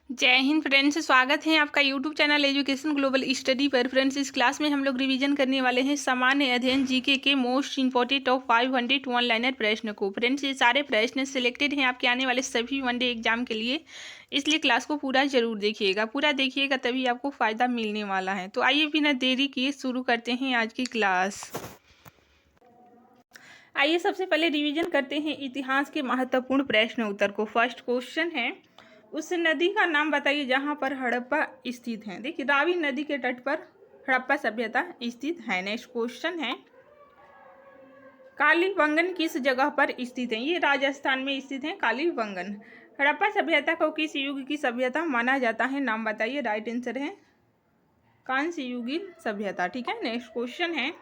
जय हिंद फ्रेंड्स, स्वागत है आपका YouTube channel education global study पर। फ्रेंड्स, इस क्लास में हम लोग रिवीजन करने वाले हैं सामान्य अध्ययन जीके के most important of 500 one liner प्रश्न को। फ्रेंड्स, ये सारे प्रश्न सिलेक्टेड हैं आपके आने वाले सभी वनडे एग्जाम के लिए, इसलिए क्लास को पूरा जरूर देखिएगा। पूरा देखिएगा तभी आपको फ़ायदा मिलने वाला है। तो आइए बिना देरी किए शुरू करते हैं आज की क्लास। आइए सबसे पहले रिवीजन करते हैं इतिहास के महत्वपूर्ण प्रश्न उत्तर को। फर्स्ट क्वेश्चन है, उस नदी का नाम बताइए जहां पर हड़प्पा स्थित है। देखिए, रावी नदी के तट पर हड़प्पा सभ्यता स्थित है। नेक्स्ट क्वेश्चन है, कालीबंगन किस जगह पर स्थित है। ये राजस्थान में स्थित है कालीबंगन। हड़प्पा सभ्यता को किस युग की सभ्यता माना जाता है, नाम बताइए। राइट आंसर है कांस्य युगीन सभ्यता। ठीक है। नेक्स्ट क्वेश्चन है,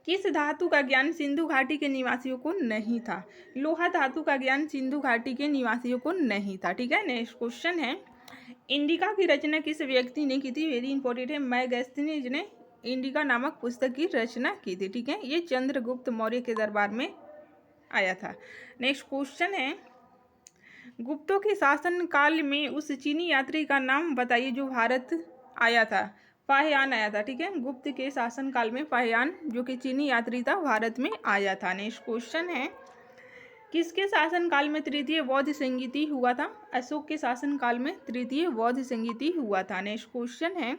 किस धातु का ज्ञान सिंधु घाटी के निवासियों को नहीं था। लोहा धातु का ज्ञान सिंधु घाटी के निवासियों को नहीं था। ठीक है। नेक्स्ट क्वेश्चन है, इंडिका की रचना किस व्यक्ति ने की थी। वेरी इंपॉर्टेंट है, मैगस्थनीज ने इंडिका नामक पुस्तक की रचना की थी। ठीक है। ये चंद्रगुप्त मौर्य के दरबार में आया था। नेक्स्ट क्वेश्चन है, गुप्तों के शासन काल में उस चीनी यात्री का नाम बताइए जो भारत आया था। फाहियान आया था। ठीक है। गुप्त के शासन काल में फाहियान जो कि चीनी यात्री था भारत में आया था। नेक्स्ट क्वेश्चन है, किसके शासन काल में तृतीय बौद्ध संगीति हुआ था। अशोक के शासन काल में तृतीय बौद्ध संगीति हुआ था। नेक्स्ट क्वेश्चन है,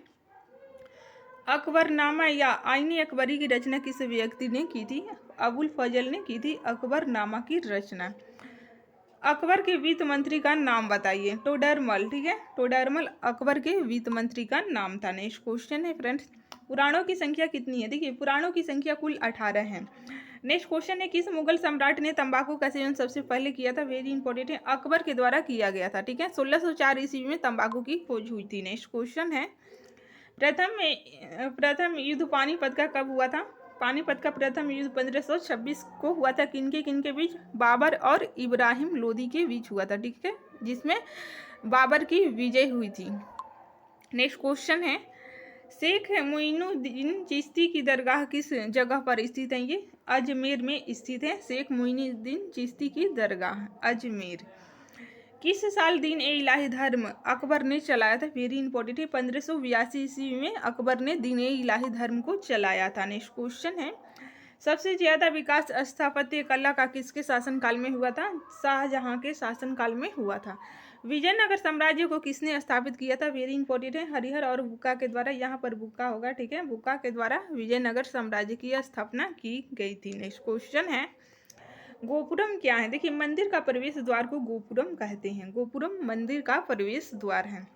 अकबरनामा या आईने अकबरी की रचना किस व्यक्ति ने की थी। अबुल फजल ने की थी अकबरनामा की रचना। अकबर के वित्त मंत्री का नाम बताइए। टोडरमल। ठीक है। टोडरमल अकबर के वित्त मंत्री का नाम था। नेक्स्ट क्वेश्चन है फ्रेंड्स, पुराणों की संख्या कितनी है। देखिए, पुराणों की संख्या कुल 18 है। नेक्स्ट क्वेश्चन है, किस मुगल सम्राट ने तंबाकू का सेवन सबसे पहले किया था। वेरी इंपॉर्टेंट है, अकबर के द्वारा किया गया था। ठीक है। 1604 ईस्वी में तंबाकू की खोज हुई थी। नेक्स्ट क्वेश्चन है, प्रथम युद्ध पानीपत का कब हुआ था। पानीपत का प्रथम युद्ध 1526 को हुआ था। किनके बीच। बाबर और इब्राहिम लोदी के बीच हुआ था। ठीक है, जिसमें बाबर की विजय हुई थी। नेक्स्ट क्वेश्चन है, शेख मोइनुद्दीन चिश्ती की दरगाह किस जगह पर स्थित है। ये अजमेर में स्थित है। शेख मोइनुद्दीन चिश्ती की दरगाह अजमेर। किस साल दीन ए इलाही धर्म अकबर ने चलाया था। वेरी इंपॉर्टेंट है, 1582 ईस्वी में अकबर ने दीन ए इलाही धर्म को चलाया था। नेक्स्ट क्वेश्चन है, सबसे ज्यादा विकास स्थापत्य कला का किसके शासनकाल में हुआ था। शाहजहां के शासनकाल में हुआ था। विजयनगर साम्राज्य को किसने स्थापित किया था। वेरी इंपॉर्टेंट है, हरिहर और बुक्का के द्वारा। यहाँ पर बुक्का होगा। ठीक है। बुक्का के द्वारा विजयनगर साम्राज्य की स्थापना की गई थी। नेक्स्ट क्वेश्चन है, गोपुरम क्या है। देखिए, मंदिर का प्रवेश द्वार को गोपुरम कहते हैं। गोपुरम मंदिर का प्रवेश द्वार है।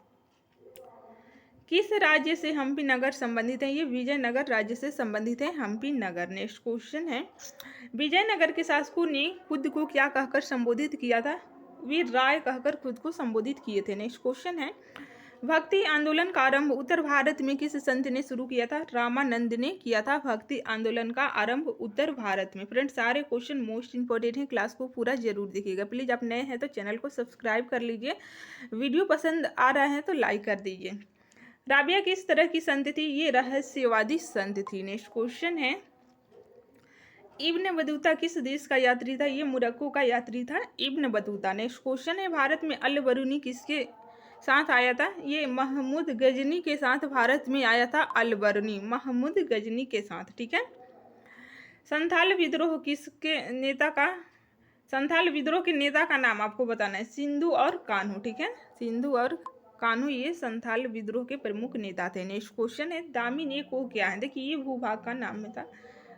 किस राज्य से हम्पी नगर संबंधित है। ये विजयनगर राज्य से संबंधित है हम्पी नगर। नेक्स्ट क्वेश्चन है, विजयनगर के शासकों ने खुद को क्या कहकर संबोधित किया था। वीर राय कहकर खुद को संबोधित किए थे। नेक्स्ट क्वेश्चन है, भक्ति आंदोलन का आरंभ उत्तर भारत में किस संत ने शुरू किया था। रामानंद ने किया था भक्ति आंदोलन का आरंभ उत्तर भारत में। फ्रेंड्स, सारे क्वेश्चन मोस्ट इंपॉर्टेंट हैं, क्लास को पूरा जरूर देखिएगा। प्लीज़ आप नए हैं तो चैनल को सब्सक्राइब कर लीजिए। वीडियो पसंद आ रहा है तो लाइक कर दीजिए। राबिया किस तरह की संत थी। ये रहस्यवादी संत थी। नेक्स्ट क्वेश्चन है, इब्न बतूता किस देश का यात्री था। ये मोरक्को का यात्री था इब्न बतूता। नेक्स्ट क्वेश्चन है, भारत में अल बरूनी किसके साथ आया था। ये महमूद गजनी के साथ भारत में आया था अल बरूनी, महमूद गजनी के साथ। ठीक है। संथाल विद्रोह किसके नेता का, संथाल विद्रोह के नेता का नाम आपको बताना है। सिंधु और कान्हू। ठीक है। सिंधु और कान्हू ये संथाल विद्रोह के प्रमुख नेता थे। नेक्स्ट क्वेश्चन है, दामिन ए को क्या है। देखिए, ये भूभाग का नाम था,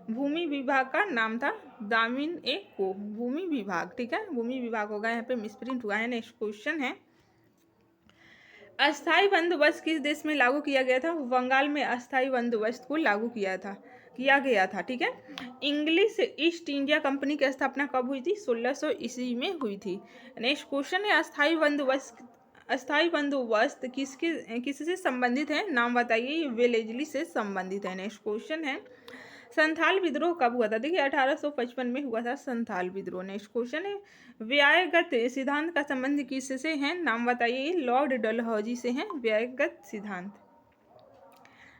भूमि विभाग का नाम था दामिन ए को, भूमि विभाग। ठीक है। भूमि विभाग होगा, यहाँ पे मिसप्रिंट हुआ है। नेक्स्ट क्वेश्चन है, अस्थाई बंदोबस्त किस देश में लागू किया गया था। बंगाल में अस्थाई बंदोबस्त को लागू किया गया था। ठीक है। इंग्लिश ईस्ट इंडिया कंपनी की स्थापना कब हुई थी। 1600 ईस्वी में हुई थी। नेक्स्ट क्वेश्चन है, अस्थाई बंदोबस्त किससे संबंधित है, नाम बताइए। वेलेजली से संबंधित है। नेक्स्ट क्वेश्चन है, संथाल विद्रोह कब हुआ था। देखिए, 1855 में हुआ था संथाल विद्रोह। नेक्स्ट क्वेश्चन है, व्यायगत सिद्धांत का संबंध किससे है, नाम बताइए। लॉर्ड डलहौजी से है व्यायगत सिद्धांत।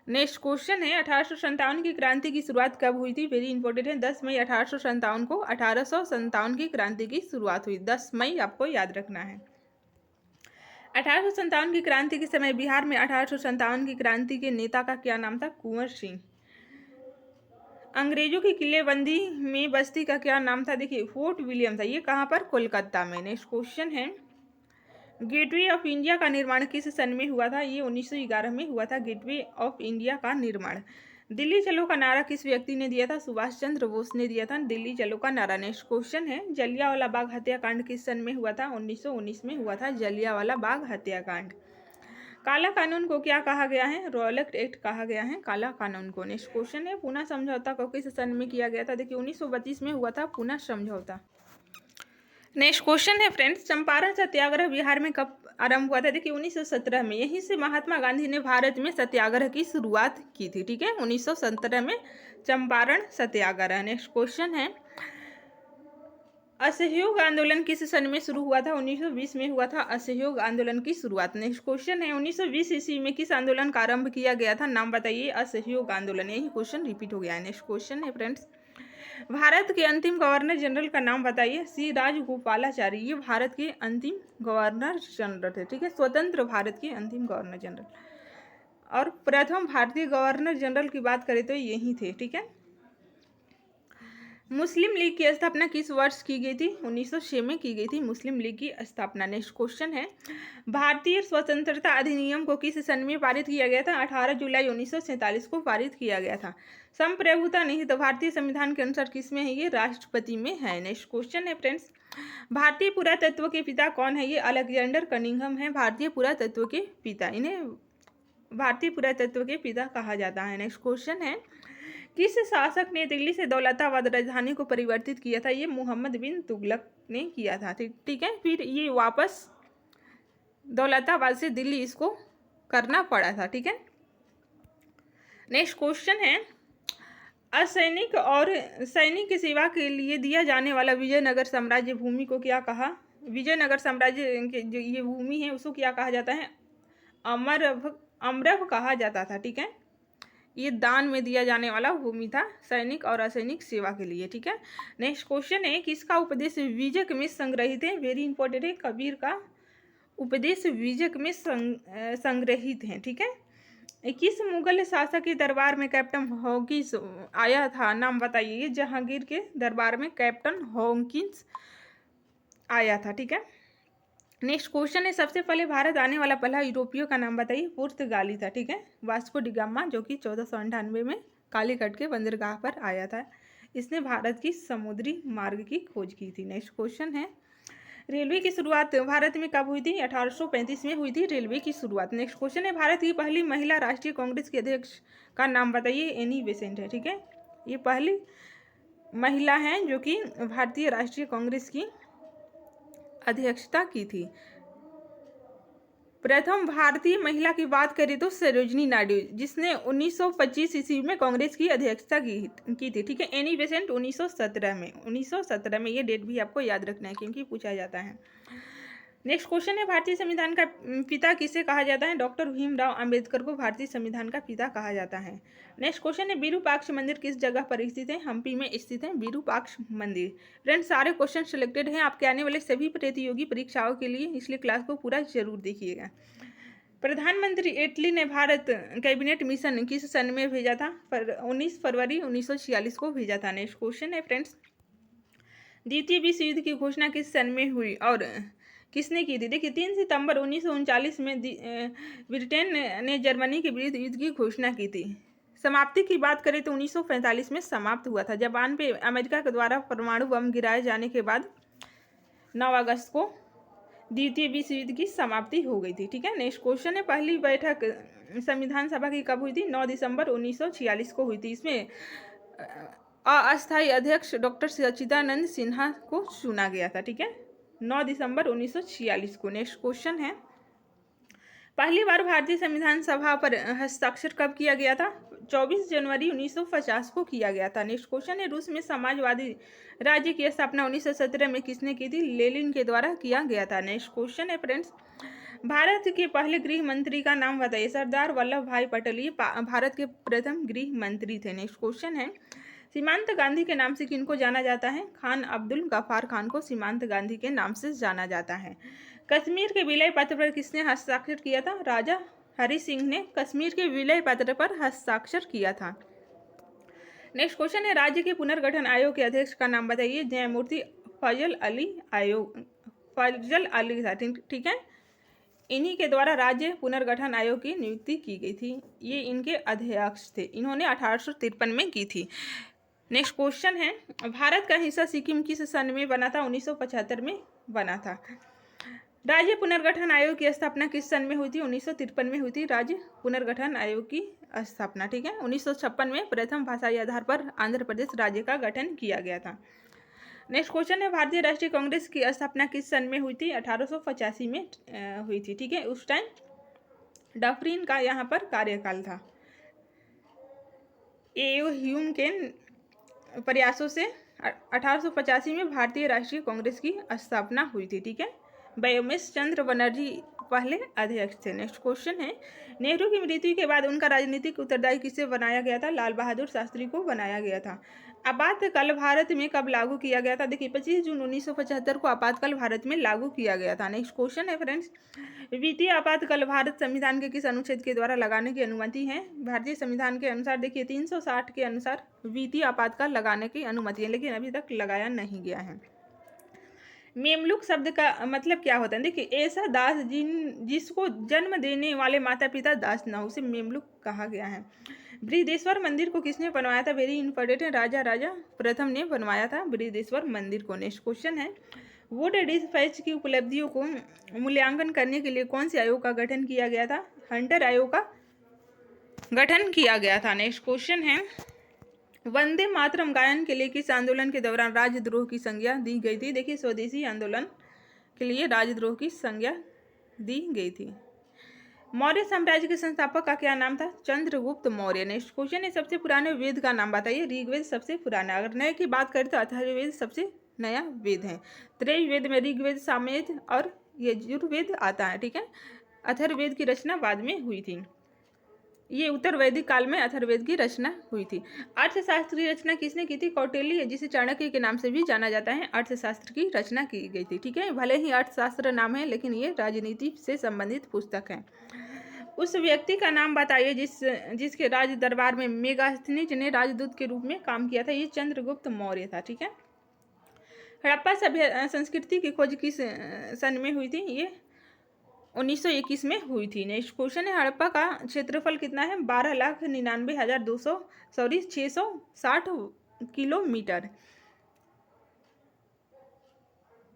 नेक्स्ट क्वेश्चन है, 1857 की क्रांति की शुरुआत कब हुई थी। वेरी इंपॉर्टेंट है, 10 मई 1857 को 1857 की क्रांति की शुरुआत हुई। 10 मई आपको याद रखना है। 1857 की क्रांति के समय बिहार में 1857 की क्रांति के नेता का क्या नाम था? कुंवर सिंह। अंग्रेजों की किलेबंदी में बस्ती का क्या नाम था? देखिए फोर्ट विलियम था। ये कहाँ पर? कोलकाता में। नेक्स्ट क्वेश्चन है, गेटवे ऑफ इंडिया का निर्माण किस सन में हुआ था? ये 1911 में हुआ था गेटवे ऑफ इंडिया का निर्माण। दिल्ली चलो का नारा किस व्यक्ति ने दिया था? सुभाष चंद्र बोस ने दिया था दिल्ली चलो का नारा। नेक्स्ट क्वेश्चन है, जलियांवाला बाग हत्याकांड किस सन में हुआ था? 1919 में हुआ था जलियांवाला बाग हत्याकांड। काला कानून को क्या कहा गया है? रॉयलेट एक्ट कहा गया है काला कानून को। नेक्स्ट क्वेश्चन है, पूना समझौता को किस सन में किया गया था? देखिए 1932 में हुआ था पूना समझौता। नेक्स्ट क्वेश्चन है फ्रेंड्स, चंपारण सत्याग्रह बिहार में कब आरंभ हुआ था? देखिए 1917 में। यहीं से महात्मा गांधी ने भारत में सत्याग्रह की शुरुआत की थी। ठीक है, 1917 में चंपारण सत्याग्रह। नेक्स्ट क्वेश्चन है, असहयोग आंदोलन किस सन में शुरू हुआ था? 1920 में हुआ था असहयोग आंदोलन की शुरुआत। नेक्स्ट क्वेश्चन है, 1920 ईस्वी में किस आंदोलन का आरंभ किया गया था? नाम बताइए। असहयोग आंदोलन। यही क्वेश्चन रिपीट हो गया है। नेक्स्ट क्वेश्चन है फ्रेंड्स, भारत के अंतिम गवर्नर जनरल का नाम बताइए। सी राजगोपालाचारी। ये भारत के अंतिम गवर्नर जनरल थे। ठीक है, स्वतंत्र भारत के अंतिम गवर्नर जनरल। और प्रथम भारतीय गवर्नर जनरल की बात करें तो यही थे। ठीक है, मुस्लिम लीग की स्थापना किस वर्ष की गई थी? 1906 में की गई थी मुस्लिम लीग की स्थापना। नेक्स्ट क्वेश्चन है, भारतीय स्वतंत्रता अधिनियम को किस सन में पारित किया गया था? 18 जुलाई 1947 को पारित किया गया था। संप्रभुता निहित भारतीय संविधान के अनुसार किस में है? ये राष्ट्रपति में है। नेक्स्ट क्वेश्चन है फ्रेंड्स, भारतीय पुरातत्व के पिता कौन है? ये अलेक्जेंडर कनिंघम है भारतीय पुरातत्व के पिता। इन्हें भारतीय पुरातत्व के पिता कहा जाता है। नेक्स्ट क्वेश्चन है, किस शासक ने दिल्ली से दौलताबाद राजधानी को परिवर्तित किया था? ये मोहम्मद बिन तुगलक ने किया था। ठीक है, फिर ये वापस दौलताबाद से दिल्ली इसको करना पड़ा था। ठीक है, नेक्स्ट क्वेश्चन है, असैनिक और सैनिक की सेवा के लिए दिया जाने वाला विजयनगर साम्राज्य भूमि को क्या कहा? विजयनगर साम्राज्य के जो ये भूमि है उसको क्या कहा जाता है? अमरभ कहा जाता था। ठीक है, ये दान में दिया जाने वाला भूमि था सैनिक और असैनिक सेवा के लिए। ठीक है, नेक्स्ट क्वेश्चन है, किसका उपदेश विजयक में संग्रहित है? वेरी इंपॉर्टेंट है, कबीर का उपदेश विजयक में संग्रहित है। ठीक है, किस मुगल शासक के दरबार में कैप्टन हॉकिंस आया था? नाम बताइए। जहांगीर के दरबार में कैप्टन हॉकिंस आया था। ठीक है, नेक्स्ट क्वेश्चन है, सबसे पहले भारत आने वाला पहला यूरोपीय का नाम बताइए। पुर्तगाली था। ठीक है, वास्को डी गामा, जो कि 1498 में कालीकट के बंदरगाह पर आया था। इसने भारत की समुद्री मार्ग की खोज की थी। नेक्स्ट क्वेश्चन है, रेलवे की शुरुआत भारत में कब हुई थी? 1835 में हुई थी रेलवे की शुरुआत। नेक्स्ट क्वेश्चन है, भारत की पहली महिला राष्ट्रीय कांग्रेस के अध्यक्ष का नाम बताइए। एनी बेसेंट है। ठीक है, ये पहली महिला हैं जो कि भारतीय राष्ट्रीय कांग्रेस की अध्यक्षता की थी। प्रथम भारतीय महिला की बात करें तो सरोजनी नायडू, जिसने 1925 ईस्वी में कांग्रेस की अध्यक्षता की थी। ठीक है, एनी बेसेंट 1917 में ये डेट भी आपको याद रखना है क्योंकि पूछा जाता है। नेक्स्ट क्वेश्चन है, भारतीय संविधान का पिता किसे कहा जाता है? डॉक्टर भीमराव अंबेडकर को भारतीय संविधान का पिता कहा जाता है। नेक्स्ट क्वेश्चन है, विरूपाक्ष मंदिर किस जगह पर स्थित है? हम्पी में स्थित है विरूपाक्ष मंदिर। फ्रेंड्स, सारे क्वेश्चन सिलेक्टेड हैं आपके आने वाले सभी प्रतियोगी परीक्षाओं के लिए, इसलिए क्लास को पूरा जरूर देखिएगा। प्रधानमंत्री इटली ने भारत कैबिनेट मिशन किस सन में भेजा था? 19 फरवरी 1946 को भेजा था। नेक्स्ट क्वेश्चन है फ्रेंड्स, द्वितीय विश्व युद्ध की घोषणा किस सन में हुई और किसने की थी? देखिए 3 सितंबर 1939 में ब्रिटेन ने जर्मनी के विरुद्ध युद्ध की घोषणा की थी। समाप्ति की बात करें तो 1945 में समाप्त हुआ था। जापान पे अमेरिका के द्वारा परमाणु बम गिराए जाने के बाद 9 अगस्त को द्वितीय विश्व युद्ध की समाप्ति हो गई थी। ठीक है, नेक्स्ट क्वेश्चन है, पहली बैठक संविधान सभा की कब हुई थी? 9 दिसंबर 1946 को हुई थी। इसमें अस्थायी अध्यक्ष डॉक्टर सच्चिदानंद सिन्हा को चुना गया था। ठीक है, 9 दिसंबर 1946 को। नेक्स्ट क्वेश्चन है, पहली बार भारतीय संविधान सभा पर हस्ताक्षर कब किया गया था? 24 जनवरी 1950 को किया गया था। नेक्स्ट क्वेश्चन है, रूस में समाजवादी राज्य की स्थापना 1917 में किसने की थी? लेनिन के द्वारा किया गया था। नेक्स्ट क्वेश्चन है फ्रेंड्स, भारत के पहले गृह मंत्री का नाम बताइए। सरदार वल्लभ भाई पटेल ये भारत के प्रथम गृह मंत्री थे। नेक्स्ट क्वेश्चन है, सीमांत गांधी के नाम से किनको जाना जाता है? खान अब्दुल गफ्फार खान को सीमांत गांधी के नाम से जाना जाता है। कश्मीर के विलय पत्र पर किसने हस्ताक्षर किया था? राजा हरि सिंह ने कश्मीर के विलय पत्र पर हस्ताक्षर किया था। नेक्स्ट क्वेश्चन है, राज्य के पुनर्गठन आयोग के अध्यक्ष का नाम बताइए। न्यायमूर्ति फजल अली था, ठीक है। इन्हीं के द्वारा राज्य पुनर्गठन आयोग की नियुक्ति की गई थी। ये इनके अध्यक्ष थे, इन्होंने 1853 में की थी। नेक्स्ट क्वेश्चन है, भारत का हिस्सा सिक्किम किस सन में बना था? 1975 में बना था। राज्य पुनर्गठन आयोग की स्थापना किस सन में हुई थी? 1953 में हुई थी राज्य पुनर्गठन आयोग की स्थापना, ठीक है। 1956 में प्रथम भाषाई आधार पर आंध्र प्रदेश राज्य का गठन किया गया था। नेक्स्ट क्वेश्चन है, भारतीय राष्ट्रीय कांग्रेस की स्थापना किस सन में हुई थी? 1885 में हुई थी, ठीक है। उस टाइम डफरिन का यहाँ पर कार्यकाल था। ए.ओ. ह्यूम के प्रयासों से 1885 में भारतीय राष्ट्रीय कांग्रेस की स्थापना हुई थी, ठीक है। व्योमेश चंद्र बनर्जी पहले अध्यक्ष थे। नेक्स्ट क्वेश्चन है, नेहरू की मृत्यु के बाद उनका राजनीतिक उत्तरदायी किसे बनाया गया था? लाल बहादुर शास्त्री को बनाया गया था। आपातकाल भारत में कब लागू किया गया था? देखिए 25 जून 1975 को आपातकाल भारत में लागू किया गया था। नेक्स्ट क्वेश्चन है फ्रेंड्स, वित्तीय आपातकाल भारत संविधान के किस अनुच्छेद के द्वारा लगाने की अनुमति है? भारतीय संविधान के अनुसार देखिए 360 के अनुसार वित्तीय आपातकाल लगाने की अनुमति है, लेकिन अभी तक लगाया नहीं गया है। मेमलुक शब्द का मतलब क्या होता है? देखिए ऐसा दास जिसको जन्म देने वाले माता पिता दास न हो, उसे मेमलुक कहा गया है। बृहदेश्वर मंदिर को किसने बनवाया था? वेरी इंपॉर्टेंट है, राजा प्रथम ने बनवाया था बृहदेश्वर मंदिर को। नेक्स्ट क्वेश्चन है, वुड डिस्पैच की उपलब्धियों को मूल्यांकन करने के लिए कौन से आयोग का गठन किया गया था? हंटर आयोग का गठन किया गया था। नेक्स्ट क्वेश्चन है, वंदे मातरम गायन के लिए किस आंदोलन के दौरान राजद्रोह की संज्ञा दी गई थी? देखिए स्वदेशी आंदोलन के लिए राजद्रोह की संज्ञा दी गई थी। मौर्य साम्राज्य के संस्थापक का क्या नाम था? चंद्रगुप्त मौर्य। नेक्स्ट क्वेश्चन है, सबसे पुराने वेद का नाम बताइए। ऋग्वेद सबसे पुराना, अगर नए की बात करें तो अथर्ववेद सबसे नया वेद है। त्रैवेद में ऋग्वेद, सामवेद और यजुर्वेद आता है, ठीक है। अथर्ववेद की रचना बाद में हुई थी। ये उत्तर वैदिक काल में अथर्ववेद की रचना हुई थी। अर्थशास्त्र की रचना किसने की थी? कौटिल्य, जिसे चाणक्य के नाम से भी जाना जाता है, अर्थशास्त्र की रचना की गई थी, ठीक है। भले ही अर्थशास्त्र नाम है, लेकिन ये राजनीति से संबंधित पुस्तक है। उस व्यक्ति का नाम बताइए जिसके राज दरबार में मेगास्थनीज ने राजदूत के रूप में काम किया था। ये चंद्रगुप्त मौर्य था, ठीक है। हड़प्पा सभ्य संस्कृति की खोज किस सन में हुई थी? ये 1921 में हुई थी। नेक्स्ट क्वेश्चन है, हड़प्पा का क्षेत्रफल कितना है? 660 किलोमीटर।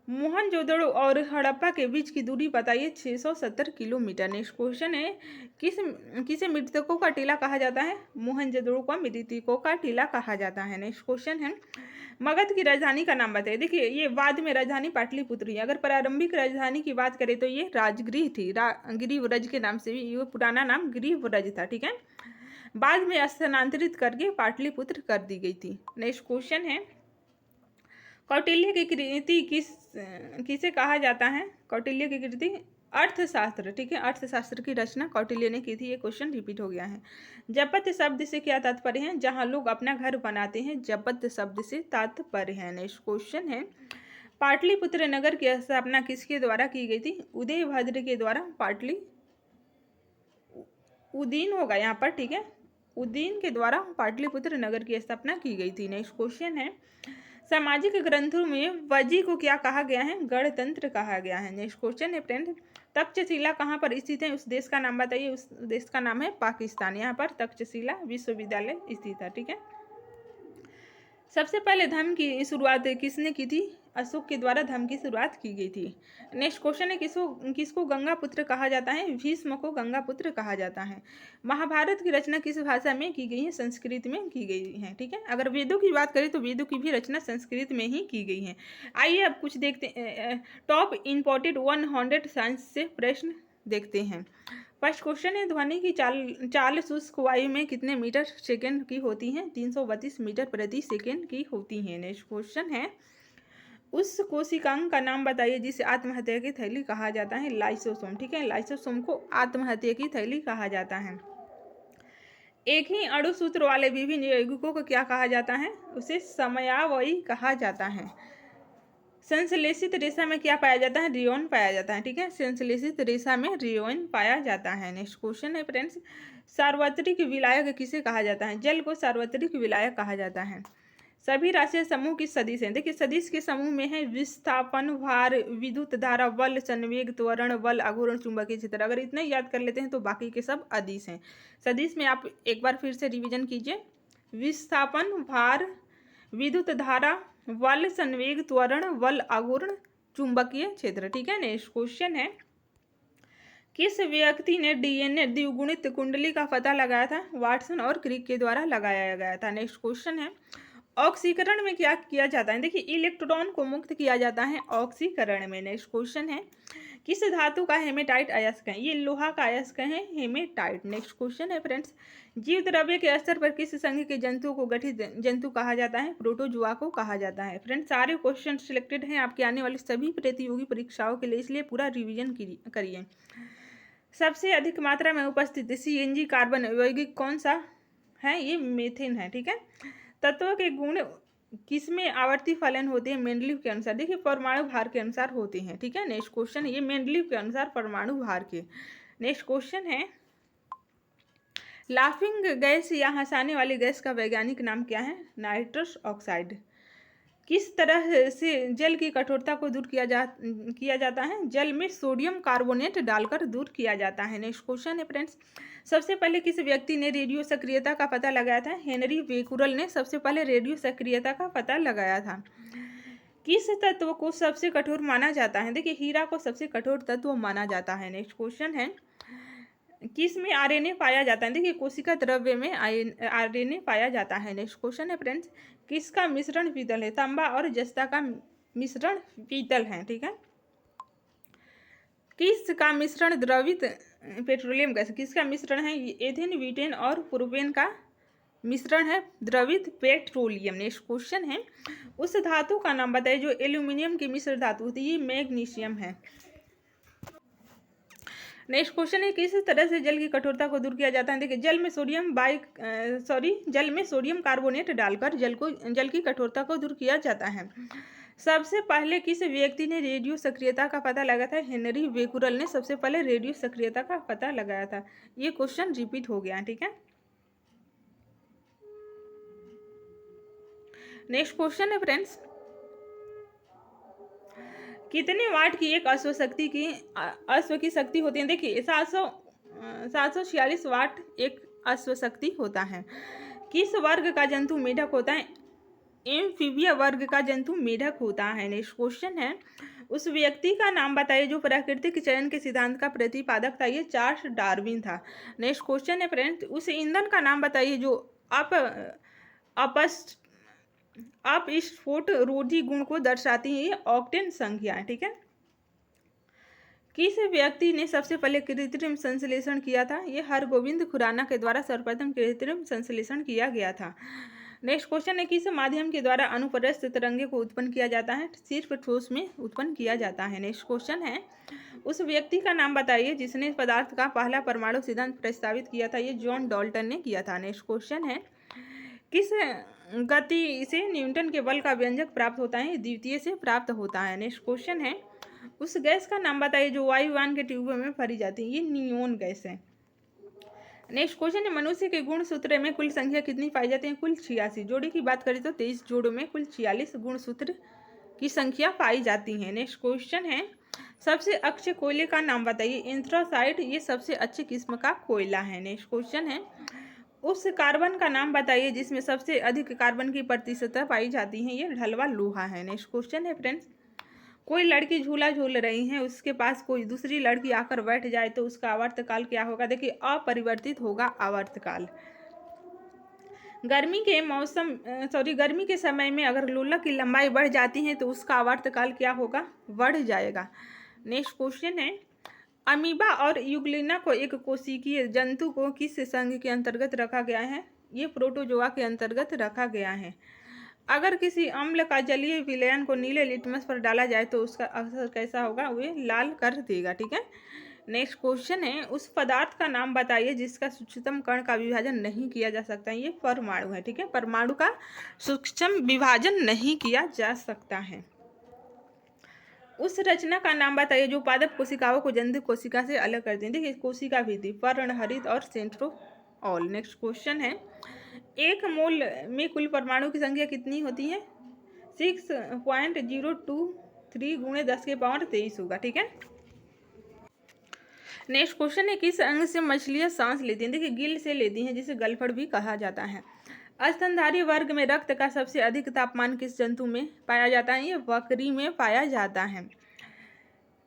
मोहनजोदड़ो और हड़प्पा के बीच की दूरी बताइए। 670 किलोमीटर। नेक्स्ट क्वेश्चन है, किसे मृतकों का टीला कहा जाता है? मोहनजोदड़ो को मृतकों का टीला कहा जाता है। नेक्स्ट क्वेश्चन है, मगध की राजधानी का नाम बताइए। देखिए ये बाद में राजधानी पाटलिपुत्र है। अगर प्रारंभिक राजधानी की बात करें तो ये राजगृह थी, गिरिव्रज के नाम से भी, ये पुराना नाम गिरिव्रज था, ठीक है। बाद में स्थानांतरित करके पाटलिपुत्र कर दी गई थी। नेक्स्ट क्वेश्चन है, कौटिल्य की कृति किसे कहा जाता है? कौटिल्य की कृति अर्थशास्त्र, ठीक है। अर्थशास्त्र की रचना कौटिल्य ने की थी। ये क्वेश्चन रिपीट हो गया है। जपत शब्द से क्या तात्पर्य है? जहाँ लोग अपना घर बनाते हैं, जपत शब्द से तात्पर्य है। नेक्स्ट क्वेश्चन है, पाटलिपुत्र नगर की स्थापना किसके द्वारा की गई थी? उदयभद्र के द्वारा। उदीन होगा यहाँ पर, ठीक है। उदीन के द्वारा पाटलिपुत्र नगर की स्थापना की गई थी। नेक्स्ट क्वेश्चन है, सामाजिक ग्रंथों में वजी को क्या कहा गया है? गणतंत्र कहा गया है। नेक्स्ट क्वेश्चन है फ्रेंड, तक्षशिला कहाँ पर स्थित है? उस देश का नाम बताइए। उस देश का नाम है पाकिस्तान। यहाँ पर तक्षशिला विश्वविद्यालय स्थित है, ठीक है। सबसे पहले धर्म की शुरुआत किसने की थी? अशोक के द्वारा धर्म की शुरुआत की गई थी। नेक्स्ट क्वेश्चन है, किसको गंगा पुत्र कहा जाता है? भीष्म को गंगा पुत्र कहा जाता है। महाभारत की रचना किस भाषा में की गई है? संस्कृत में की गई है, ठीक है। अगर वेदों की बात करें तो वेदों की भी रचना संस्कृत में ही की गई है। आइए अब कुछ देखते टॉप इम्पोर्टेड 100 साइंस से प्रश्न देखते हैं। फर्स्ट क्वेश्चन है, ध्वनि की चाल शुष्क वायु में कितने मीटर सेकेंड की होती है? 332 मीटर प्रति सेकेंड की होती है। नेक्स्ट क्वेश्चन है, उस कोशिकांग का नाम बताइए जिसे आत्महत्या की थैली कहा जाता है। लाइसोसोम, ठीक है। लाइसोसोम को आत्महत्या की थैली कहा जाता है। एक ही अणुसूत्र वाले विभिन्न यौगिकों को क्या कहा जाता है? उसे समयावयी कहा जाता है। संश्लेषित रेशा में क्या पाया जाता है? रियोन पाया जाता है। ठीक है, संश्लेषित रेशा में रियोन पाया जाता है। नेक्स्ट क्वेश्चन है फ्रेंड्स, सार्वत्रिक विलायक किसे कहा जाता है? जल को सार्वत्रिक विलायक कहा जाता है। सभी राशियां समूह की सदिश हैं। देखिए, सदिश के समूह में है विस्थापन, भार, विद्युत धारा, बल, संवेग, त्वरण, बल, आघूर्ण, चुंबकीय क्षेत्र। अगर इतने याद कर लेते हैं तो बाकी के सब अदिश हैं। सदिश में आप एक बार फिर से रिवीजन कीजिए। विस्थापन, भार, विद्युत धारा, बल, संवेग, त्वरण, बल, आघूर्ण, चुंबकीय क्षेत्र। ठीक है। नेक्स्ट क्वेश्चन है, किस व्यक्ति ने डीएनए द्विगुणित कुंडली का पता लगाया था? वाटसन और क्रिक के द्वारा लगाया गया था। नेक्स्ट क्वेश्चन है, ऑक्सीकरण में क्या किया जाता है? देखिए, इलेक्ट्रॉन को मुक्त किया जाता है ऑक्सीकरण में। नेक्स्ट क्वेश्चन है, किस धातु का हेमेटाइट अयस्क है? ये लोहा का अयस्क है हेमेटाइट। नेक्स्ट क्वेश्चन है फ्रेंड्स, जीव द्रव्य के स्तर पर किस संघ के जंतु को गठित जंतु कहा जाता है? प्रोटोजुआ को कहा जाता है। फ्रेंड्स, सारे क्वेश्चन सिलेक्टेड हैं आपके आने वाली सभी प्रतियोगी परीक्षाओं के लिए, इसलिए पूरा रिविजन करिए। सबसे अधिक मात्रा में उपस्थित सीएनजी कार्बन यौगिक कौन सा है? ये मीथेन है। ठीक है। तत्वों के गुण किसमें आवर्ती फलन होते हैं? मेंडलीव के अनुसार। देखिए, परमाणु भार के अनुसार होते हैं। ठीक है। नेक्स्ट क्वेश्चन, ये मेंडलीव के अनुसार परमाणु भार के। नेक्स्ट क्वेश्चन है, लाफिंग गैस या हंसाने वाली गैस का वैज्ञानिक नाम क्या है? Nitrous oxide. किस तरह से जल की कठोरता को दूर किया जाता है? जल में सोडियम कार्बोनेट डालकर दूर किया जाता है। नेक्स्ट क्वेश्चन है फ्रेंड्स, सबसे पहले किस व्यक्ति ने रेडियो सक्रियता का पता लगाया था? हेनरी बेकुरल ने सबसे पहले रेडियो सक्रियता का पता लगाया था। किस तत्व को सबसे कठोर माना जाता है? देखिए, हीरा को सबसे कठोर तत्व माना जाता है। नेक्स्ट क्वेश्चन है, किस में आरएनए पाया जाता है? देखिए, कोशिका द्रव्य में आरएनए पाया जाता है। नेक्स्ट क्वेश्चन है फ्रेंड्स, किसका मिश्रण पीतल है? तांबा और जस्ता का मिश्रण पीतल है। ठीक है। किसका मिश्रण द्रवित पेट्रोलियम गैस? किसका मिश्रण है? एथेन, ब्यूटेन और प्रोपेन का मिश्रण है द्रवित पेट्रोलियम। नेक्स्ट क्वेश्चन है, उस धातु का नाम बताइए जो एल्यूमिनियम की मिश्र धातु होती है। ये मैग्नीशियम है। नेक्स्ट क्वेश्चन है, किस तरह से जल की कठोरता को दूर किया जाता है? देखिए, जल में सोडियम कार्बोनेट डालकर जल की कठोरता को दूर किया जाता है। सबसे पहले किस व्यक्ति ने रेडियो सक्रियता का पता लगाया था? हेनरी बेकुरल ने सबसे पहले रेडियो सक्रियता का पता लगाया था। ये क्वेश्चन रिपीट हो गया। ठीक है। नेक्स्ट क्वेश्चन है फ्रेंड्स, कितने वाट की एक अश्व की शक्ति होती है? देखिए, 746 वाट एक अश्व शक्ति होता है। किस वर्ग का जंतु मेढक होता है? एम्फीबिया वर्ग का जंतु मेढक होता है। नेक्स्ट क्वेश्चन है, उस व्यक्ति का नाम बताइए जो प्राकृतिक चयन के सिद्धांत का प्रतिपादक था। ये चार्ल्स डार्विन था। नेक्स्ट क्वेश्चन है फ्रेंड्स, उस ईंधन का नाम बताइए जो अपस्फोट रोधी गुण को दर्शाती है। ये ऑक्टेन संख्या है। ठीक है। किस व्यक्ति ने सबसे पहले कृत्रिम संश्लेषण किया था? ये हरगोविंद खुराना के द्वारा सर्वप्रथम कृत्रिम संश्लेषण किया गया था। नेक्स्ट क्वेश्चन है, किस माध्यम के द्वारा अनुप्रस्थ तरंगे को उत्पन्न किया जाता है? सिर्फ ठोस में उत्पन्न किया जाता है। नेक्स्ट क्वेश्चन है, उस व्यक्ति का नाम बताइए जिसने पदार्थ का पहला परमाणु सिद्धांत प्रस्तावित किया था। ये जॉन डाल्टन ने किया था। नेक्स्ट क्वेश्चन है, किस गति से न्यूटन के बल का व्यंजक प्राप्त होता है? द्वितीय से प्राप्त होता है। नेक्स्ट क्वेश्चन है, उस गैस का नाम बताइए जो वायुयान के ट्यूबों में भरी जाती है। ये नियोन गैस है। नेक्स्ट क्वेश्चन है, मनुष्य के गुणसूत्र में कुल संख्या कितनी पाई जाती है? कुल 86। जोड़े की बात करें तो 23 जोड़ों में कुल 46 गुणसूत्र की संख्या पाई जाती है। नेक्स्ट क्वेश्चन है, सबसे अच्छे कोयले का नाम बताइए। एंथ्रासाइट ये सबसे अच्छी किस्म का कोयला है। नेक्स्ट क्वेश्चन है, उस कार्बन का नाम बताइए जिसमें सबसे अधिक कार्बन की प्रतिशतता पाई जाती है। ये ढलवा लोहा है। नेक्स्ट क्वेश्चन है फ्रेंड्स, कोई लड़की झूला झूल रही है, उसके पास कोई दूसरी लड़की आकर बैठ जाए तो उसका आवर्तकाल क्या होगा? देखिए, अपरिवर्तित होगा आवर्तकाल। गर्मी के समय में अगर लोलक की लंबाई बढ़ जाती है तो उसका आवर्तकाल क्या होगा? बढ़ जाएगा। नेक्स्ट क्वेश्चन है, अमीबा और यूग्लिना को एक कोशिकीय जंतु को किस संघ के अंतर्गत रखा गया है? ये प्रोटोजोआ के अंतर्गत रखा गया है। अगर किसी अम्ल का जलीय विलयन को नीले लिटमस पर डाला जाए तो उसका असर कैसा होगा? वे लाल कर देगा। ठीक है। नेक्स्ट क्वेश्चन है, उस पदार्थ का नाम बताइए जिसका सूक्ष्मतम कण का विभाजन नहीं किया जा सकता। ये परमाणु है। ठीक है। परमाणु का सूक्ष्म विभाजन नहीं किया जा सकता है। उस रचना का नाम बताइए जो पादप कोशिकाओं को जंतु कोशिका से अलग करती है। देखिए कोशिका भित्ति, पर्णहरित और सेंट्रोऑल। नेक्स्ट क्वेश्चन है, एक मोल में कुल परमाणु की संख्या कितनी होती है? 6.023 गुणे 10⁻23 होगा। ठीक है। नेक्स्ट क्वेश्चन है, किस अंग से मछलियां सांस लेती हैं? देखिए गिल से लेती हैं, जिसे गलफड़ भी कहा जाता है। स्तनधारी वर्ग में रक्त का सबसे अधिक तापमान किस जंतु में पाया जाता है? ये बकरी में पाया जाता है।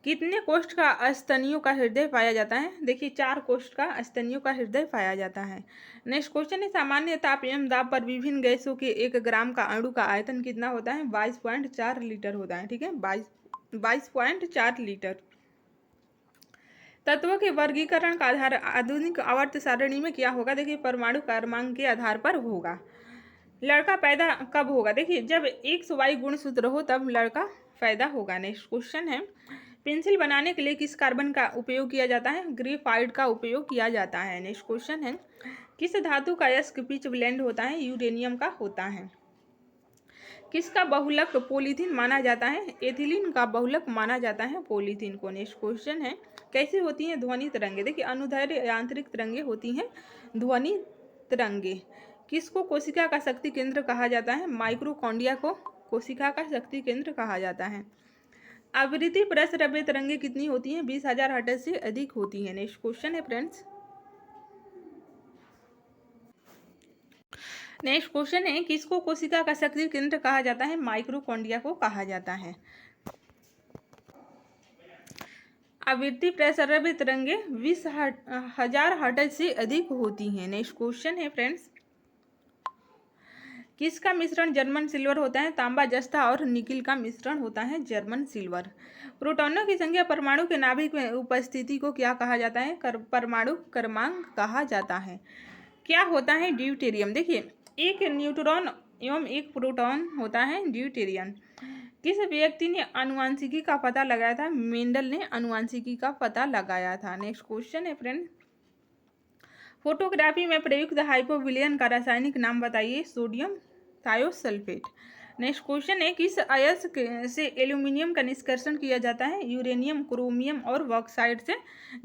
कितने कोष्ठ का स्तनियों का हृदय पाया जाता है? देखिए 4 कोष्ठ का स्तनियों का हृदय पाया जाता है। नेक्स्ट क्वेश्चन है, सामान्य ताप एवं दाब पर विभिन्न गैसों के 1 ग्राम का अणु का आयतन कितना होता है? 22.4 लीटर होता है। ठीक है, 22.4 लीटर। तत्वों के वर्गीकरण का आधार आधुनिक आवर्त सारणी में क्या होगा? देखिए परमाणु क्रमांक के आधार पर होगा। लड़का पैदा कब होगा? देखिए जब XY गुणसूत्र हो तब लड़का पैदा होगा। नेक्स्ट क्वेश्चन है, पेंसिल बनाने के लिए किस कार्बन का उपयोग किया जाता है? ग्रेफाइट का उपयोग किया जाता है। नेक्स्ट क्वेश्चन है, किस धातु का अयस्क पिच ब्लेंड होता है? यूरेनियम का होता है। किसका बहुलक पॉलीथीन माना जाता है? एथिलीन का बहुलक माना जाता है पॉलीथीन को। नेक्स्ट क्वेश्चन है, कैसे होती हैं ध्वनि तरंगे? देखिए अनुदैर्ध्य यांत्रिक तरंगे होती हैं ध्वनि तरंगे। किसको कोशिका का शक्ति केंद्र कहा जाता है? माइक्रोकॉन्ड्रिया को कोशिका का शक्ति केंद्र कहा जाता है। आवृत्ति प्रसरव्य तरंगे कितनी होती हैं? 20,000 हर्ट्ज से अधिक होती हैं। नेक्स्ट क्वेश्चन है फ्रेंड्स, नेक्स्ट क्वेश्चन है, किसको कोशिका का शक्ति केंद्र कहा जाता है? माइक्रोकॉन्ड्रिया को कहा जाता है। आवृत्ति प्रसरव्य तरंगे 20,000 हर्ट्ज से अधिक होती हैं। नेक्स्ट क्वेश्चन है फ्रेंड्स, किसका मिश्रण जर्मन सिल्वर होता है? तांबा, जस्ता और निकिल का मिश्रण होता है जर्मन सिल्वर। प्रोटॉनों की संख्या परमाणु के नाभिक में उपस्थिति को क्या कहा जाता है? परमाणु क्रमांक कहा जाता है। क्या होता है ड्यूटेरियम? देखिए एक न्यूट्रॉन एवं एक प्रोटॉन होता है ड्यूटेरियम। किस व्यक्ति ने आनुवंशिकी का पता लगाया था? मेंडल ने आनुवंशिकी का पता लगाया था। नेक्स्ट क्वेश्चन है फ्रेंड, फोटोग्राफी में प्रयुक्त हाइपोविलियन का रासायनिक नाम बताइए। Sodium thiosulphate. नेक्स्ट क्वेश्चन है, किस अयस्क से एल्यूमिनियम का निष्कर्षण किया जाता है? यूरेनियम, क्रोमियम और बॉक्साइट से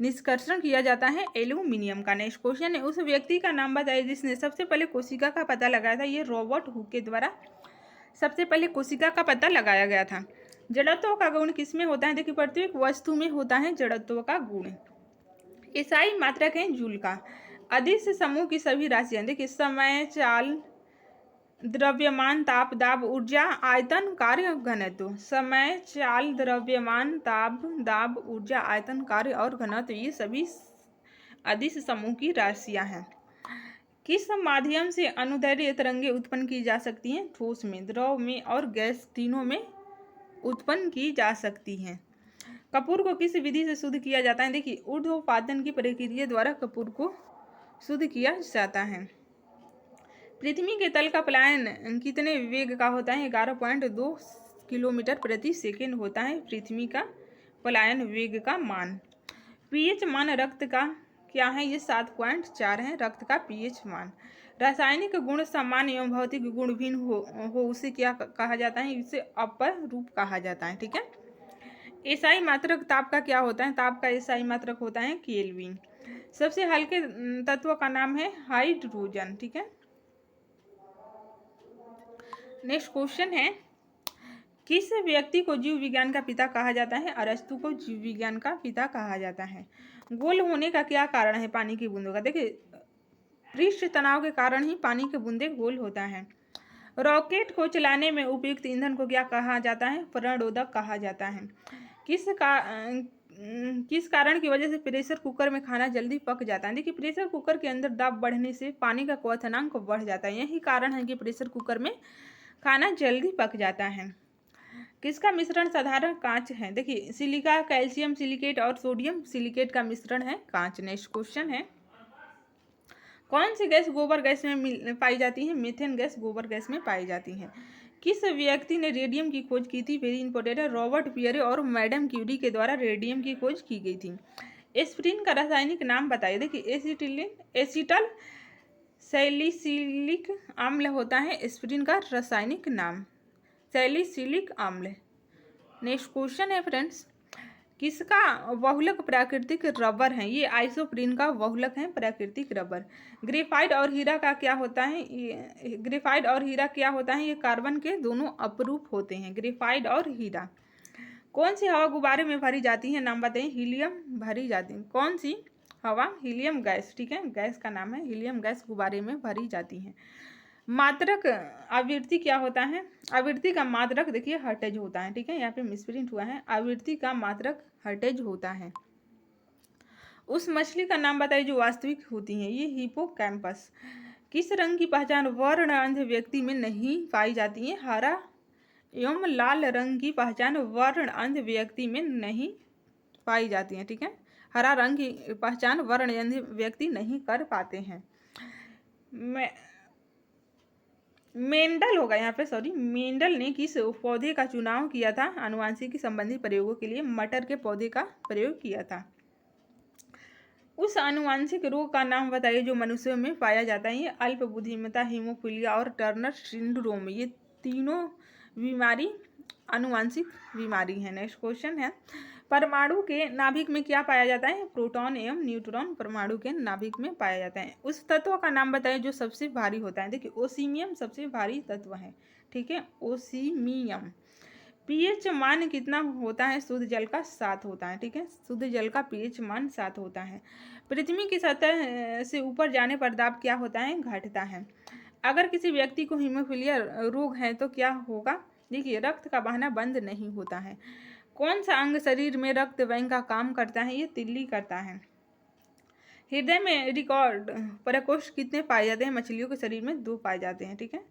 निष्कर्षण किया जाता है एल्यूमिनियम का। नेक्स्ट क्वेश्चन है, उस व्यक्ति का नाम बताइए जिसने सबसे पहले कोशिका का पता लगाया था। ये रॉबर्ट हुक के द्वारा सबसे पहले कोशिका का पता लगाया गया था। जड़त्व का गुण किसमें होता है? देखिए प्रत्येक वस्तु में होता है जड़त्व का गुण। ईसाई मात्रक है जूल का। अदिश समूह की सभी राशियां, देखिए समय, चाल, द्रव्यमान, ताप, दाब, ऊर्जा, आयतन, कार्य, घनत्व। समय, चाल, द्रव्यमान, ताप, दाब, ऊर्जा, आयतन, कार्य और घनत्व, ये सभी अदिश समूह की राशियां हैं। किस माध्यम से अनुदैर्ध्य तरंगे उत्पन्न की जा सकती हैं? ठोस में, द्रव में और गैस, तीनों में उत्पन्न की जा सकती हैं। कपूर को किस विधि से शुद्ध किया जाता है? देखिए ऊर्ध्वपातन की प्रक्रिया द्वारा कपूर को शुद्ध किया जाता है। पृथ्वी के तल का पलायन कितने वेग का होता है? 11.2 किलोमीटर प्रति सेकेंड होता है पृथ्वी का पलायन वेग का मान। पीएच मान रक्त का क्या है? ये 7.4 है रक्त का पीएच मान। रासायनिक गुण समान एवं भौतिक गुण भिन्न हो उसे क्या कहा जाता है? इसे अपर रूप कहा जाता है। ठीक है। एसआई मात्रक ताप का क्या होता है? ताप का एसआई मात्रक होता है केल्विन। सबसे हल्के तत्व का नाम है हाइड्रोजन। ठीक है। नेक्स्ट क्वेश्चन है, किस व्यक्ति को जीव विज्ञान का पिता कहा जाता है? अरस्तु को जीव विज्ञान का पिता कहा जाता है। गोल होने का क्या कारण है पानी की बूंदों का? देखिए पृष्ठ तनाव के कारण ही पानी के बूंदे गोल होता है। रॉकेट को चलाने में उपयुक्त ईंधन को क्या कहा जाता है? प्रणोदक कहा जाता है। किस कारण की वजह से प्रेशर कुकर में खाना जल्दी पक जाता है? देखिए प्रेशर कुकर के अंदर दाब बढ़ने से पानी का क्वथनांक बढ़ जाता है। यही कारण है कि प्रेशर कुकर में खाना जल्दी पक जाता है। किसका मिश्रण साधारण कांच है? देखिए सिलिका, कैल्शियम सिलिकेट और सोडियम सिलिकेट का मिश्रण है कांच। नेक्स्ट क्वेश्चन है, कौन सी गैस गोबर गैस में पाई जाती है? मीथेन गैस गोबर गैस में पाई जाती है। किस व्यक्ति ने रेडियम की खोज की थी? वेरी इंपॉर्टेंट है, रॉबर्ट पियरे और मैडम क्यूरी के द्वारा रेडियम की खोज की गई थी। एस्पिरिन का रासायनिक नाम बताइए। देखिए एसिटल सैलिसिलिक अम्ल होता है एस्पिरिन का रासायनिक नाम, सैलिसिलिक अम्ल। नेक्स्ट क्वेश्चन है फ्रेंड्स, किसका बहुलक प्राकृतिक रबर है? ये आइसोप्रीन का बहुलक है प्राकृतिक रबर। ग्रेफाइट और हीरा का क्या होता है? ग्रेफाइट और हीरा क्या होता है? ये कार्बन के दोनों अपरूप होते हैं, ग्रेफाइट और हीरा। कौन सी हवा गुब्बारे में भरी जाती है? नाम बताइए। हीलियम भरी जाती है। कौन सी हवा? हीलियम गैस, ठीक है, गैस का नाम है हीलियम गैस, गुब्बारे में भरी जाती है। मात्रक आवृत्ति क्या होता है? आवृत्ति का मात्रक देखिए हर्टेज होता है, ठीक है, यहाँ पे मिसप्रिंट हुआ है, आवृत्ति का मात्रक हर्टेज होता है। उस मछली का नाम बताइए जो वास्तविक होती है? ये हिपोकैम्पस। किस रंग की पहचान वर्ण अंध व्यक्ति में नहीं पाई जाती है? हरा एवं लाल रंग की पहचान वर्ण अंध व्यक्ति में नहीं पाई जाती है, ठीक है, हरा रंग की पहचान वर्ण अंध व्यक्ति नहीं कर पाते हैं। मेंडल होगा यहाँ पे, सॉरी, मेंडल ने किस पौधे का चुनाव किया था आनुवांशिकी संबंधी प्रयोगों के लिए? मटर के पौधे का प्रयोग किया था। उस आनुवांशिक रोग का नाम बताइए जो मनुष्यों में पाया जाता है? ये अल्प बुद्धिमत्ता, हीमोफीलिया और टर्नर सिंड्रोम, ये तीनों बीमारी आनुवांशिक बीमारी है। नेक्स्ट क्वेश्चन है, परमाणु के नाभिक में क्या पाया जाता है? प्रोटॉन एवं न्यूट्रॉन परमाणु के नाभिक में पाया जाता है। उस तत्व का नाम बताइए जो सबसे भारी होता है? देखिए ओसीमियम सबसे भारी तत्व है, ठीक है, ओसीमियम। पीएच मान कितना होता है शुद्ध जल का? 7 होता है, ठीक है, शुद्ध जल का पीएच मान 7 होता है। पृथ्वी की सतह से ऊपर जाने पर दाब क्या होता है? घटता है। अगर किसी व्यक्ति को हीमोफीलिया रोग है तो क्या होगा? देखिए रक्त का बहना बंद नहीं होता है। कौन सा अंग शरीर में रक्त बैंक का काम करता है? ये तिल्ली करता है। हृदय में रिकॉर्ड प्रकोष्ठ कितने पाए जाते हैं? मछलियों के शरीर में 2 पाए जाते हैं, ठीक है।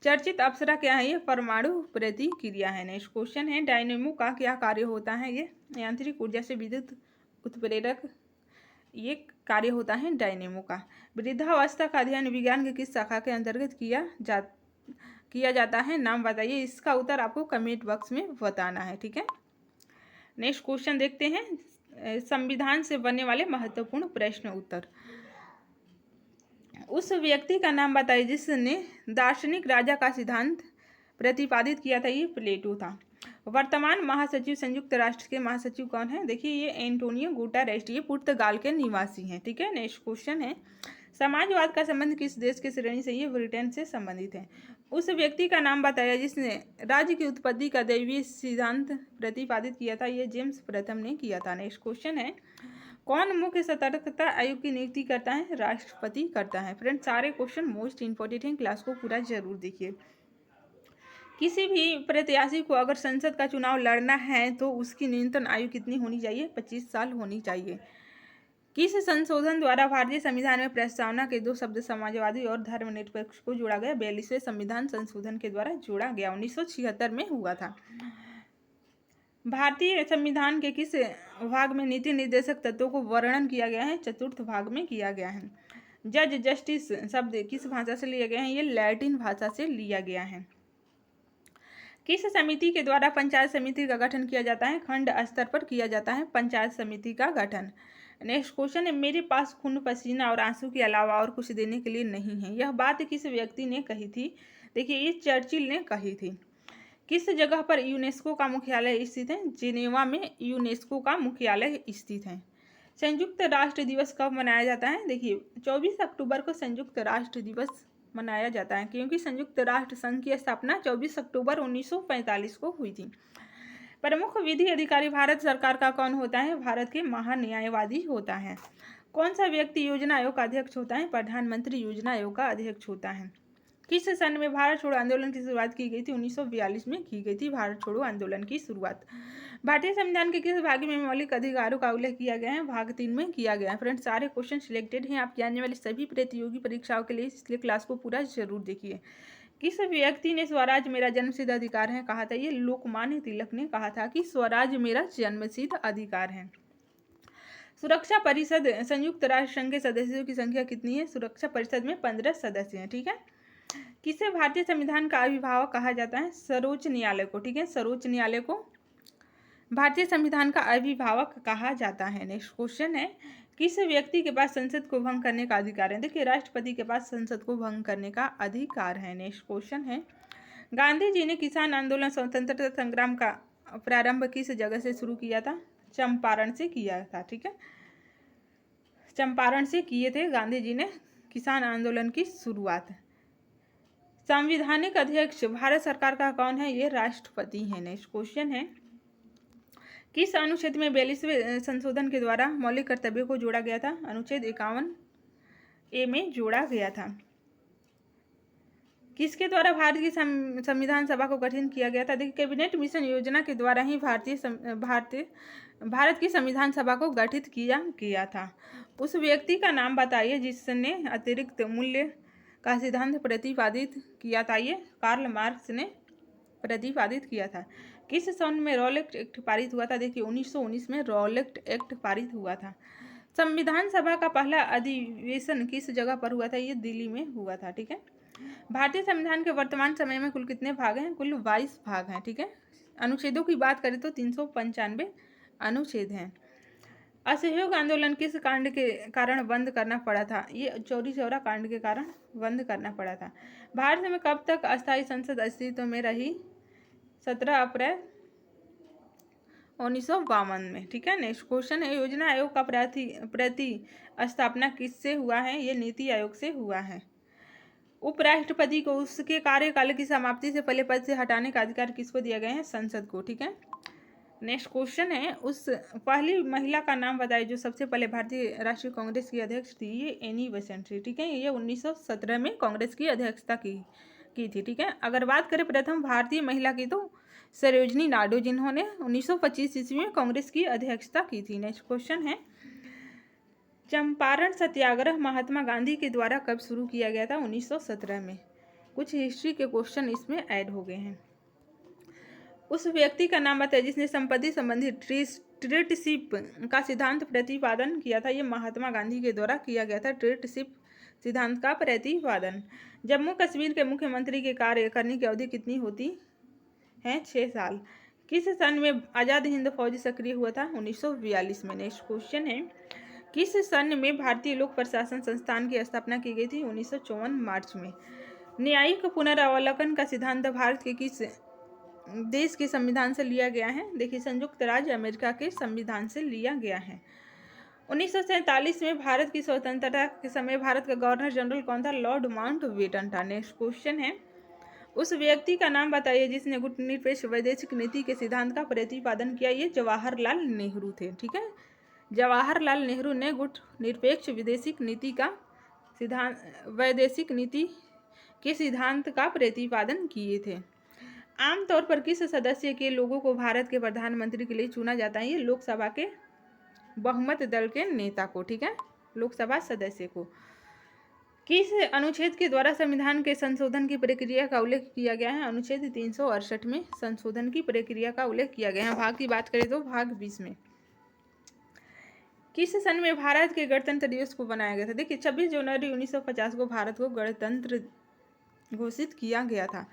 चर्चित अप्सरा क्या है? ये परमाणु प्रतिक्रिया है। नेक्स्ट क्वेश्चन है, डायनेमो का क्या कार्य होता है? ये यांत्रिक ऊर्जा से विद्युत उत्प्रेरक ये कार्य होता है डायनेमो का। वृद्धावस्था का अध्ययन विज्ञान की किस शाखा के अंतर्गत किया जाता है? नाम बताइए। इसका उत्तर आपको कमेंट बॉक्स में बताना है, ठीक है। नेक्स्ट क्वेश्चन देखते हैं, संविधान से बनने वाले महत्वपूर्ण प्रश्न उत्तर। उस व्यक्ति का नाम बताइए जिसने दार्शनिक राजा का सिद्धांत प्रतिपादित किया था? ये प्लेटो था। वर्तमान महासचिव संयुक्त राष्ट्र के महासचिव कौन है? देखिए ये एंटोनियो गुटेरेस, ये पुर्तगाल के निवासी हैं, ठीक है। नेक्स्ट क्वेश्चन है, समाजवाद का संबंध किस देश की श्रेणी से? ये ब्रिटेन से संबंधित है। उस व्यक्ति का नाम बताया जिसने राज्य की उत्पत्ति का दैवीय सिद्धांत प्रतिपादित किया था? ये जेम्स प्रथम ने किया था। नेक्स्ट क्वेश्चन है, कौन मुख्य सतर्कता आयोग की नियुक्ति करता है? राष्ट्रपति करता है। फ्रेंड्स सारे क्वेश्चन मोस्ट इंपॉर्टेंट हैं, क्लास को पूरा जरूर देखिए। किसी भी प्रत्याशी को अगर संसद का चुनाव लड़ना है तो उसकी न्यूनतम आयु कितनी होनी चाहिए? 25 साल होनी चाहिए। किस संशोधन द्वारा भारतीय संविधान में प्रस्तावना के 2 शब्द समाजवादी और धर्मनिरपेक्ष को जोड़ा गया? 42वें संविधान संशोधन के द्वारा जोड़ा गया, 1976 में हुआ था। भारतीय संविधान के किस भाग में नीति निर्देशक तत्वों को वर्णन किया गया है? चतुर्थ भाग में किया गया है। जज जस्टिस शब्द किस भाषा से लिया गया है? ये लैटिन भाषा से लिया गया है। किस समिति के द्वारा पंचायत समिति का गठन किया जाता है? खंड स्तर पर किया जाता है पंचायत समिति का गठन। नेक्स्ट क्वेश्चन है, मेरे पास खून पसीना और आंसू के अलावा और कुछ देने के लिए नहीं है, यह बात किस व्यक्ति ने कही थी? देखिए ये चर्चिल ने कही थी। किस जगह पर यूनेस्को का मुख्यालय स्थित है? जिनेवा में यूनेस्को का मुख्यालय स्थित है। संयुक्त राष्ट्र दिवस कब मनाया जाता है? देखिए 24 अक्टूबर को संयुक्त राष्ट्र दिवस मनाया जाता है, क्योंकि संयुक्त राष्ट्र संघ की स्थापना 24 अक्टूबर 1945 को हुई थी। प्रमुख विधि अधिकारी भारत सरकार का कौन होता है? भारत के महान्यायवादी होता है। कौन सा व्यक्ति योजना आयोग का अध्यक्ष होता है? प्रधानमंत्री योजना आयोग का अध्यक्ष होता है। किस सन में भारत छोड़ो आंदोलन की शुरुआत की गई थी? 1942 में की गई थी भारत छोड़ो आंदोलन की शुरुआत। भारतीय संविधान के किस भाग में मौलिक अधिकारों का उल्लेख किया गया है? भाग 3 में किया गया है। फ्रेंड्स सारे क्वेश्चन सिलेक्टेड हैं आपकी आने वाली सभी प्रतियोगी परीक्षाओं के लिए, इसलिए क्लास को पूरा जरूर देखिए। किस व्यक्ति ने स्वराज मेरा जन्मसिद्ध अधिकार है कहा था? ये लोकमान्य तिलक ने कहा था कि स्वराज मेरा जन्मसिद्ध अधिकार है। सुरक्षा परिषद संयुक्त राष्ट्र संघ के सदस्यों की संख्या कितनी है? सुरक्षा परिषद में 15 सदस्य हैं, ठीक है। किसे भारतीय संविधान का अभिभावक कहा जाता है? सर्वोच्च न्यायालय को, ठीक है, सर्वोच्च न्यायालय को भारतीय संविधान का अभिभावक कहा जाता है। नेक्स्ट क्वेश्चन है, किस व्यक्ति के पास संसद को भंग करने का अधिकार है? देखिए राष्ट्रपति के पास संसद को भंग करने का अधिकार है। नेक्स्ट क्वेश्चन है, गांधी जी ने किसान आंदोलन स्वतंत्रता संग्राम का प्रारंभ किस जगह से शुरू किया था? चंपारण से किया था। ठीक है, चंपारण से किए थे गांधी जी ने किसान आंदोलन की शुरुआत। संवैधानिक अध्यक्ष भारत सरकार का कौन है? ये राष्ट्रपति है। नेक्स्ट क्वेश्चन है, किस अनुच्छेद में 42वें संशोधन के द्वारा मौलिक कर्तव्यों को जोड़ा गया था? अनुच्छेद 51A में जोड़ा गया था। किसके द्वारा भारत की संविधान सभा को गठन किया गया था? देखिए, कैबिनेट मिशन योजना के द्वारा ही भारत की संविधान सभा को गठित किया गया था। उस व्यक्ति का नाम बताइए जिसने अतिरिक्त मूल्य का सिद्धांत प्रतिपादित किया था। ये कार्ल मार्क्स ने प्रतिपादित किया था। किस सन में रॉलेट एक्ट पारित हुआ था? देखिए, 1919 में रॉलेट एक्ट पारित हुआ था। संविधान सभा का पहला अधिवेशन किस जगह पर हुआ था? ये दिल्ली में हुआ था। ठीक है, भारतीय संविधान के वर्तमान समय में कुल कितने भाग हैं? कुल 22 भाग हैं। ठीक है, अनुच्छेदों की बात करें तो 395 अनुच्छेद हैं। असहयोग आंदोलन किस कांड के कारण बंद करना पड़ा था? ये चौरी चौरा कांड के कारण बंद करना पड़ा था। भारत में कब तक अस्थायी संसद अस्तित्व में रही? 17 अप्रैल 1952 में। ठीक है, नेक्स्ट क्वेश्चन है, योजना आयोग का प्रतिस्थापना किससे हुआ है? ये नीति आयोग से हुआ है। उपराष्ट्रपति को उसके कार्यकाल की समाप्ति से पहले पद से हटाने का अधिकार किसको दिया गया है? संसद को। ठीक है, नेक्स्ट क्वेश्चन है, उस पहली महिला का नाम बताइए जो सबसे पहले भारतीय राष्ट्रीय कांग्रेस की अध्यक्ष थी। ये एनी बेसेंट थी। ठीक है, ये 1917 में कांग्रेस की अध्यक्षता की थी। ठीक है, अगर बात करें प्रथम भारतीय महिला की तो सरोजिनी नायडू, जिन्होंने 1925 ईस्वी में कांग्रेस की अध्यक्षता की थी। नेक्स्ट क्वेश्चन है, चंपारण सत्याग्रह महात्मा गांधी के द्वारा कब शुरू किया गया था? 1917 में। कुछ हिस्ट्री के क्वेश्चन इसमें ऐड हो गए हैं। उस व्यक्ति का नाम बताइए जिसने संपत्ति संबंधी ट्रेडशिप का सिद्धांत प्रतिपादन किया था। ये महात्मा गांधी के द्वारा किया गया था, ट्रेडशिप सिद्धांत का प्रतिपादन। जम्मू कश्मीर के मुख्यमंत्री के कार्य करने की अवधि कितनी होती है? 6 साल। किस सन में आज़ाद हिंद फौज सक्रिय हुआ था? 1942 में। नेक्स्ट क्वेश्चन है, किस सन में भारतीय लोक प्रशासन संस्थान की स्थापना की गई थी? 1954 मार्च में। न्यायिक पुनरावलोकन का सिद्धांत भारत के किस देश के संविधान से लिया गया है? देखिए, संयुक्त राज्य अमेरिका के संविधान से लिया गया है। 1947 में भारत की स्वतंत्रता के समय भारत का गवर्नर जनरल कौन था? लॉर्ड माउंटबेटन था। नेक्स्ट क्वेश्चन है, उस व्यक्ति का नाम बताइए जिसने गुटनिरपेक्ष वैदेशिक नीति के सिद्धांत का प्रतिपादन किया। ये जवाहरलाल नेहरू थे। ठीक है, जवाहरलाल नेहरू ने गुटनिरपेक्ष वैदेशिक नीति के सिद्धांत का प्रतिपादन किए थे। आमतौर पर किस सदस्य के लोगों को भारत के प्रधानमंत्री के लिए चुना जाता है? ये लोकसभा के बहुमत दल के नेता को। ठीक है, लोकसभा सदस्य को। किस अनुच्छेद के द्वारा संविधान के संशोधन की प्रक्रिया का उल्लेख किया गया है? अनुच्छेद 368 में संशोधन की प्रक्रिया का उल्लेख किया गया है। भाग की बात करें तो भाग 20 में। किस सन में भारत के गणतंत्र दिवस को बनाया गया था? देखिए, 26 जनवरी 1950 को भारत को गणतंत्र घोषित किया गया था।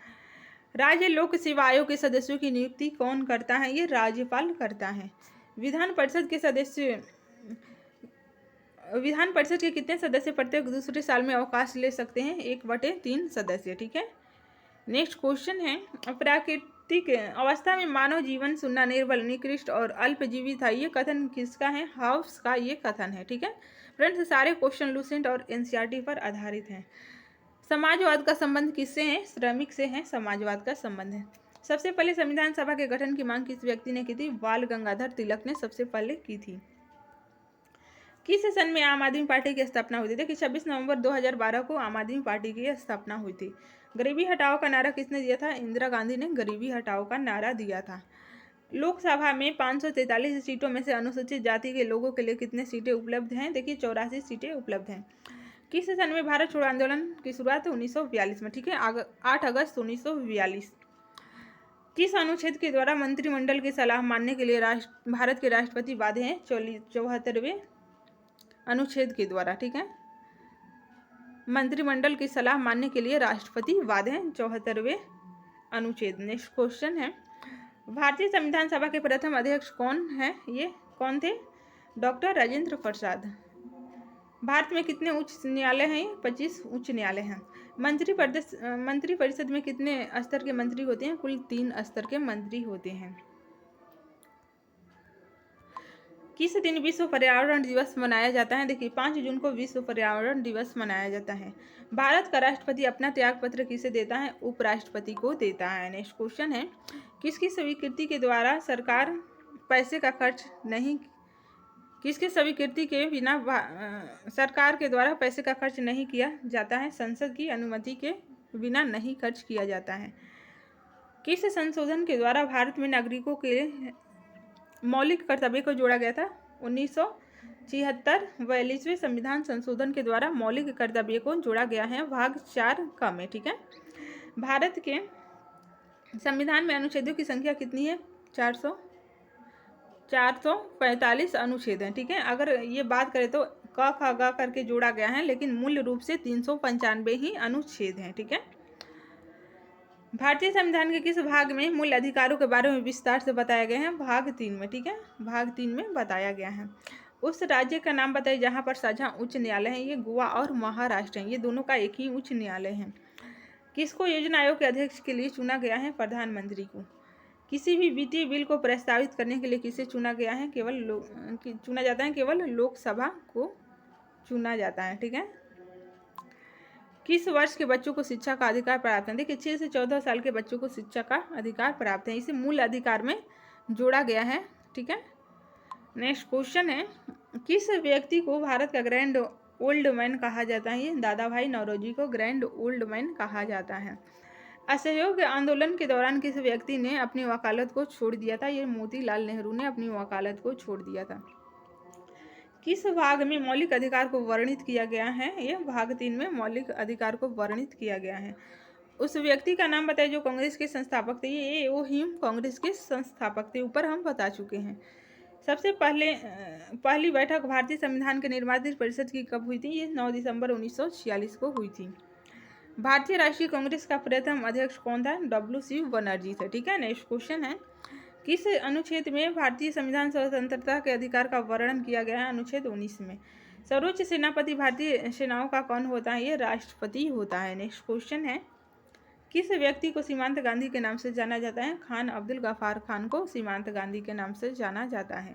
राज्य लोक सेवा आयोग के सदस्यों की नियुक्ति कौन करता है? ये राज्यपाल करता है। विधान परिषद के कितने सदस्य प्रत्येक दूसरे साल में अवकाश ले सकते हैं? 1/3 सदस्य। ठीक है, नेक्स्ट क्वेश्चन है, प्राकृतिक अवस्था में मानव जीवन सुन्ना, निर्बल, निकृष्ट और अल्पजीवी था। ये कथन किसका है? हाउस का ये कथन है। ठीक है फ्रेंड्स, सारे क्वेश्चन लूसेंट और एनसीईआरटी पर आधारित हैं। समाजवाद का संबंध किससे है? श्रमिक से है समाजवाद का संबंध है। सबसे पहले संविधान सभा के गठन की मांग किस व्यक्ति ने की थी? बाल गंगाधर तिलक ने सबसे पहले की थी। किस सन में आम आदमी पार्टी की स्थापना हुई थी? देखिए, 26 नवंबर 2012 को आम आदमी पार्टी की स्थापना हुई थी। गरीबी हटाओ का नारा किसने दिया था? इंदिरा गांधी ने गरीबी हटाओ का नारा दिया था। लोकसभा में 543 सीटों में से अनुसूचित जाति के लोगों के लिए कितने सीटें उपलब्ध हैं? देखिए, 84 सीटें उपलब्ध हैं। किस सन में भारत छोड़ो आंदोलन की शुरुआत? 1942 में। ठीक है, 8 अगस्त 1942। किस अनुच्छेद के द्वारा मंत्रिमंडल की सलाह मानने के लिए भारत के राष्ट्रपति बाध्य हैं? 74वें अनुच्छेद के द्वारा। ठीक है, मंत्रिमंडल की सलाह मानने के लिए राष्ट्रपति बाध्य हैं, 74वें अनुच्छेद। नेक्स्ट क्वेश्चन है, भारतीय संविधान सभा के प्रथम अध्यक्ष कौन है? ये कौन थे? डॉक्टर राजेंद्र प्रसाद। भारत में कितने उच्च न्यायालय हैं? 25 उच्च न्यायालय हैं। मंत्रिपरिषद में कितने स्तर के मंत्री होते हैं? कुल 3 स्तर के मंत्री होते हैं। किस दिन विश्व पर्यावरण दिवस मनाया जाता है? देखिए 5 जून को विश्व पर्यावरण दिवस मनाया जाता है। भारत का राष्ट्रपति अपना त्याग पत्र किसे देता है? उपराष्ट्रपति को देता है। नेक्स्ट क्वेश्चन है, किसकी स्वीकृति के द्वारा सरकार पैसे का खर्च नहीं किसके स्वीकृति के बिना सरकार के द्वारा पैसे का खर्च नहीं किया जाता है? संसद की अनुमति के बिना नहीं खर्च किया जाता है। किस संशोधन के द्वारा भारत में नागरिकों के मौलिक कर्तव्य को जोड़ा गया था? 1976 42वें संविधान संशोधन के द्वारा मौलिक कर्तव्य को जोड़ा गया है भाग 4 क में। ठीक है, भारत के संविधान में अनुच्छेदों की संख्या कितनी है? 445 अनुच्छेद हैं। ठीक है, अगर ये बात करें तो क ख ग करके जोड़ा गया है, लेकिन मूल रूप से 395 ही अनुच्छेद हैं। ठीक है, भारतीय संविधान के किस भाग में मूल अधिकारों के बारे में विस्तार से बताया गया है? भाग 3 में। ठीक है, भाग 3 में बताया गया है। उस राज्य का नाम बताइए जहां पर साझा उच्च न्यायालय है। ये गोवा और महाराष्ट्र हैं, ये दोनों का एक ही उच्च न्यायालय है। किसको योजना आयोग के अध्यक्ष के लिए चुना गया है? प्रधानमंत्री को। किसी भी वित्तीय बिल को प्रस्तावित करने के लिए किसे चुना गया है? चुना जाता है केवल लोकसभा को चुना जाता है। ठीक है, किस वर्ष के बच्चों को शिक्षा का अधिकार प्राप्त है? देखिए 6 से 14 साल के बच्चों को शिक्षा का अधिकार प्राप्त है, इसे मूल अधिकार में जोड़ा गया है। ठीक है, नेक्स्ट क्वेश्चन है, किस व्यक्ति को भारत का ग्रैंड ओल्ड मैन कहा जाता है? ये दादा भाई नौरोजी को ग्रैंड ओल्ड मैन कहा जाता है। असहयोग आंदोलन के दौरान किस व्यक्ति ने अपनी वकालत को छोड़ दिया था? ये मोतीलाल नेहरू ने अपनी वकालत को छोड़ दिया था। किस भाग में मौलिक अधिकार को वर्णित किया गया है? यह भाग 3 में मौलिक अधिकार को वर्णित किया गया है। उस व्यक्ति का नाम बताइए जो कांग्रेस के संस्थापक थे। ये वो हिम कांग्रेस के संस्थापक थे, ऊपर हम बता चुके हैं। सबसे पहली बैठक भारतीय संविधान के निर्माता परिषद की कब हुई थी? ये 9 दिसंबर 1946 को हुई थी। भारतीय राष्ट्रीय कांग्रेस का प्रथम अध्यक्ष कौन था? WC बनर्जी थे। ठीक है, नेक्स्ट क्वेश्चन है, किस अनुच्छेद में भारतीय संविधान स्वतंत्रता के अधिकार का वर्णन किया गया है? अनुच्छेद 19 में। सर्वोच्च सेनापति भारतीय सेनाओं का कौन होता है? ये राष्ट्रपति होता है। नेक्स्ट क्वेश्चन है, किस व्यक्ति को सीमांत गांधी के नाम से जाना जाता है? खान अब्दुल गफ्फार खान को सीमांत गांधी के नाम से जाना जाता है।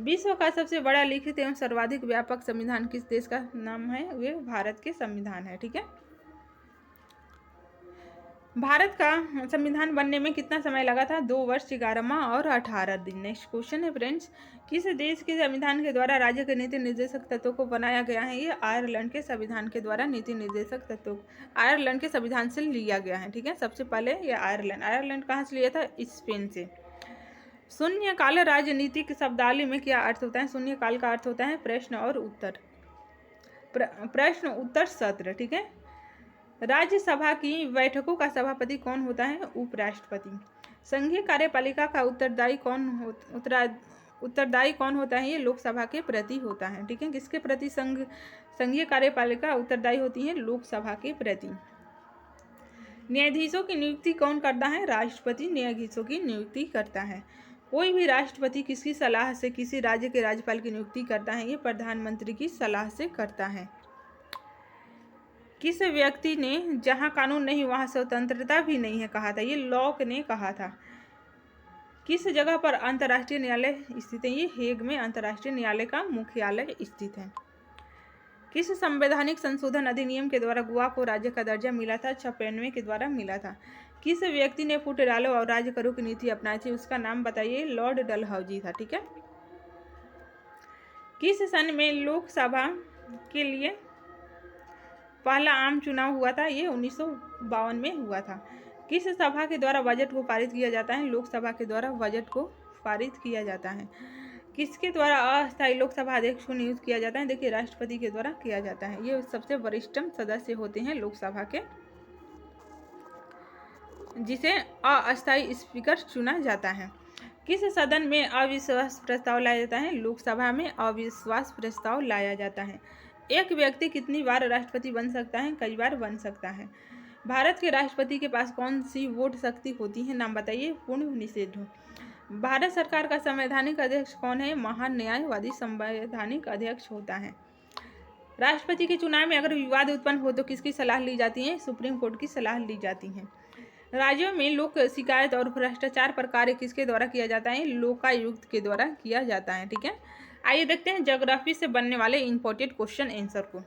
विश्व का सबसे बड़ा लिखित एवं सर्वाधिक व्यापक संविधान किस देश का नाम है? वे भारत के संविधान है। ठीक है, भारत का संविधान बनने में कितना समय लगा था? 2 वर्ष 11 माह और 18 दिन। नेक्स्ट क्वेश्चन है फ्रेंड्स, किस देश के संविधान के द्वारा राज्य के नीति निर्देशक तत्वों को बनाया गया है? ये आयरलैंड के संविधान के द्वारा नीति निर्देशक तत्वों आयरलैंड के संविधान से लिया गया है। ठीक है, सबसे पहले ये आयरलैंड कहाँ से लिया था? स्पेन से। शून्यकाल राजनीतिक शब्दावली में क्या अर्थ होता है? शून्यकाल का अर्थ होता है प्रश्न और उत्तर, प्रश्न उत्तर सत्र। ठीक है, राज्यसभा की बैठकों का सभापति कौन होता है? उपराष्ट्रपति। संघीय कार्यपालिका का उत्तरदायी कौन होता है? ये लोकसभा के प्रति होता है। ठीक है, किसके प्रति संघीय कार्यपालिका उत्तरदायी होती है? लोकसभा के प्रति। न्यायाधीशों की नियुक्ति कौन करता है? राष्ट्रपति न्यायाधीशों की नियुक्ति करता है। कोई भी राष्ट्रपति किसकी सलाह से किसी राज्य के राज्यपाल की नियुक्ति करता है? ये प्रधानमंत्री की सलाह से करता है। किस व्यक्ति ने जहां कानून नहीं वहां स्वतंत्रता भी नहीं है कहा था? ये लॉक ने कहा था। किस जगह पर अंतर्राष्ट्रीय न्यायालय स्थित है? ये हेग में अंतर्राष्ट्रीय न्यायालय का मुख्यालय स्थित है। किस संवैधानिक संशोधन अधिनियम के द्वारा गोवा को राज्य का दर्जा मिला था? 96 के द्वारा मिला था। किस व्यक्ति ने फूट डालो और राज्य करो की नीति अपनाई थी? उसका नाम बताइए। लॉर्ड डलहौजी था। ठीक है, किस सन में लोकसभा के लिए पहला आम चुनाव हुआ था? ये 1952 में हुआ था। किस सभा के द्वारा बजट को पारित किया जाता है? लोकसभा के द्वारा बजट को पारित किया जाता है। किसके द्वारा अस्थायी लोकसभा अध्यक्ष को नियुक्त किया जाता है? देखिए राष्ट्रपति के द्वारा किया जाता है। ये सबसे वरिष्ठतम सदस्य होते हैं लोकसभा के, जिसे अस्थायी स्पीकर चुना जाता है। किस सदन में अविश्वास प्रस्ताव लाया जाता है? लोकसभा में अविश्वास प्रस्ताव लाया जाता है। एक व्यक्ति कितनी बार राष्ट्रपति बन सकता है? कई बार बन सकता है। भारत के राष्ट्रपति के पास कौन सी वोट शक्ति होती है? नाम बताइए। पूर्ण निषेध। भारत सरकार का संवैधानिक अध्यक्ष कौन है? महान्यायवादी संवैधानिक अध्यक्ष होता है। राष्ट्रपति के चुनाव में अगर विवाद उत्पन्न हो तो किसकी सलाह ली जाती है? सुप्रीम कोर्ट की सलाह ली जाती है। राज्यों में लोक शिकायत और भ्रष्टाचार पर कार्य किसके द्वारा किया जाता है? लोकायुक्त के द्वारा किया जाता है। ठीक है, आइए देखते हैं ज्योग्राफी से बनने वाले इंपॉर्टेंट क्वेश्चन आंसर को।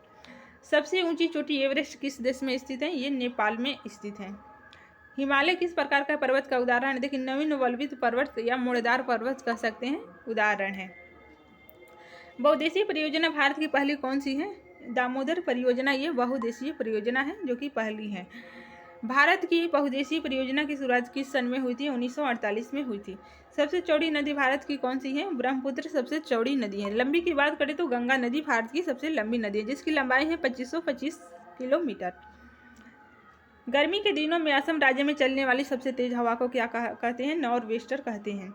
सबसे ऊंची चोटी एवरेस्ट किस देश में स्थित है? ये नेपाल में स्थित है। हिमालय किस प्रकार का पर्वत का उदाहरण है? देखिए, नवीन वल्लभित पर्वत या मुड़ेदार पर्वत कह सकते हैं, उदाहरण है। बहुउद्देशीय परियोजना भारत की पहली कौन सी है? दामोदर परियोजना ये बहुउद्देशीय परियोजना है जो कि पहली है। भारत की बहुउद्देशीय परियोजना की शुरुआत किस सन में हुई थी? 1948 में हुई थी। सबसे चौड़ी नदी भारत की कौन सी है? ब्रह्मपुत्र सबसे चौड़ी नदी है। लंबी की बात करें तो गंगा नदी भारत की सबसे लंबी नदी है, जिसकी लंबाई है 2525 किलोमीटर। गर्मी के दिनों में असम राज्य में चलने वाली सबसे तेज हवा को क्या कहते हैं? नॉर्थ वेस्टर कहते हैं।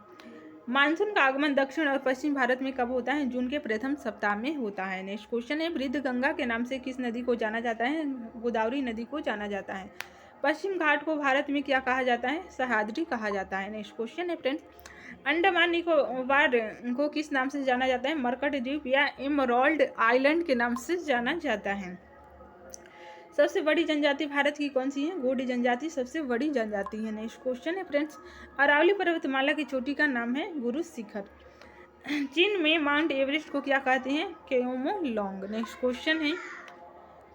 मानसून का आगमन दक्षिण और पश्चिम भारत में कब होता है? जून के प्रथम सप्ताह में होता है। नेक्स्ट क्वेश्चन है, वृद्ध गंगा के नाम से किस नदी को जाना जाता है? गोदावरी नदी को जाना जाता है। पश्चिम घाट को भारत में क्या कहा जाता है? सह्याद्री कहा जाता है। नेक्स्ट क्वेश्चन है फ्रेंड्स, अंडमान निकोबार को किस नाम से जाना जाता है? मरकट द्वीप या एमराल्ड आइलैंड के नाम से जाना जाता है। सबसे बड़ी जनजाति भारत की कौन सी है? गोंडी जनजाति सबसे बड़ी जनजाति है। नेक्स्ट क्वेश्चन है फ्रेंड्स, अरावली पर्वतमाला की चोटी का नाम है गुरु शिखर। चीन में माउंट एवरेस्ट को क्या कहते हैं? केओमोलोंग। नेक्स्ट क्वेश्चन है,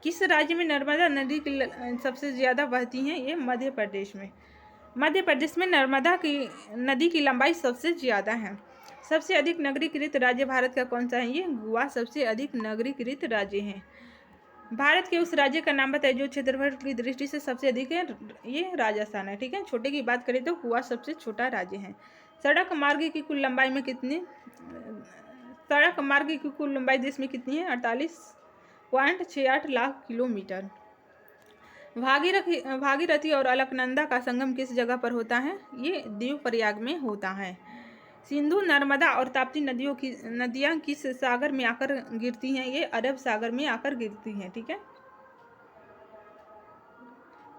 किस राज्य में नर्मदा नदी की सबसे ज़्यादा बहती है? ये मध्य प्रदेश में। मध्य प्रदेश में नर्मदा की नदी की लंबाई सबसे ज़्यादा है। सबसे अधिक नगरीकृत राज्य भारत का कौन सा है? ये गोवा सबसे अधिक नगरीकृत राज्य है। भारत के उस राज्य का नाम बताइए जो क्षेत्रफल की दृष्टि से सबसे अधिक है। ये राजस्थान है। ठीक है, छोटे की बात करें तो गोवा सबसे छोटा राज्य है। सड़क मार्ग की कुल लंबाई में कितनी सड़क मार्ग की कुल लंबाई देश में कितनी है? 48.68 लाख किलोमीटर। भागीरथी और अलकनंदा का संगम किस जगह पर होता है? ये देवप्रयाग में होता है। सिंधु, नर्मदा और ताप्ती नदियाँ किस सागर में आकर गिरती हैं? ये अरब सागर में आकर गिरती हैं। ठीक है,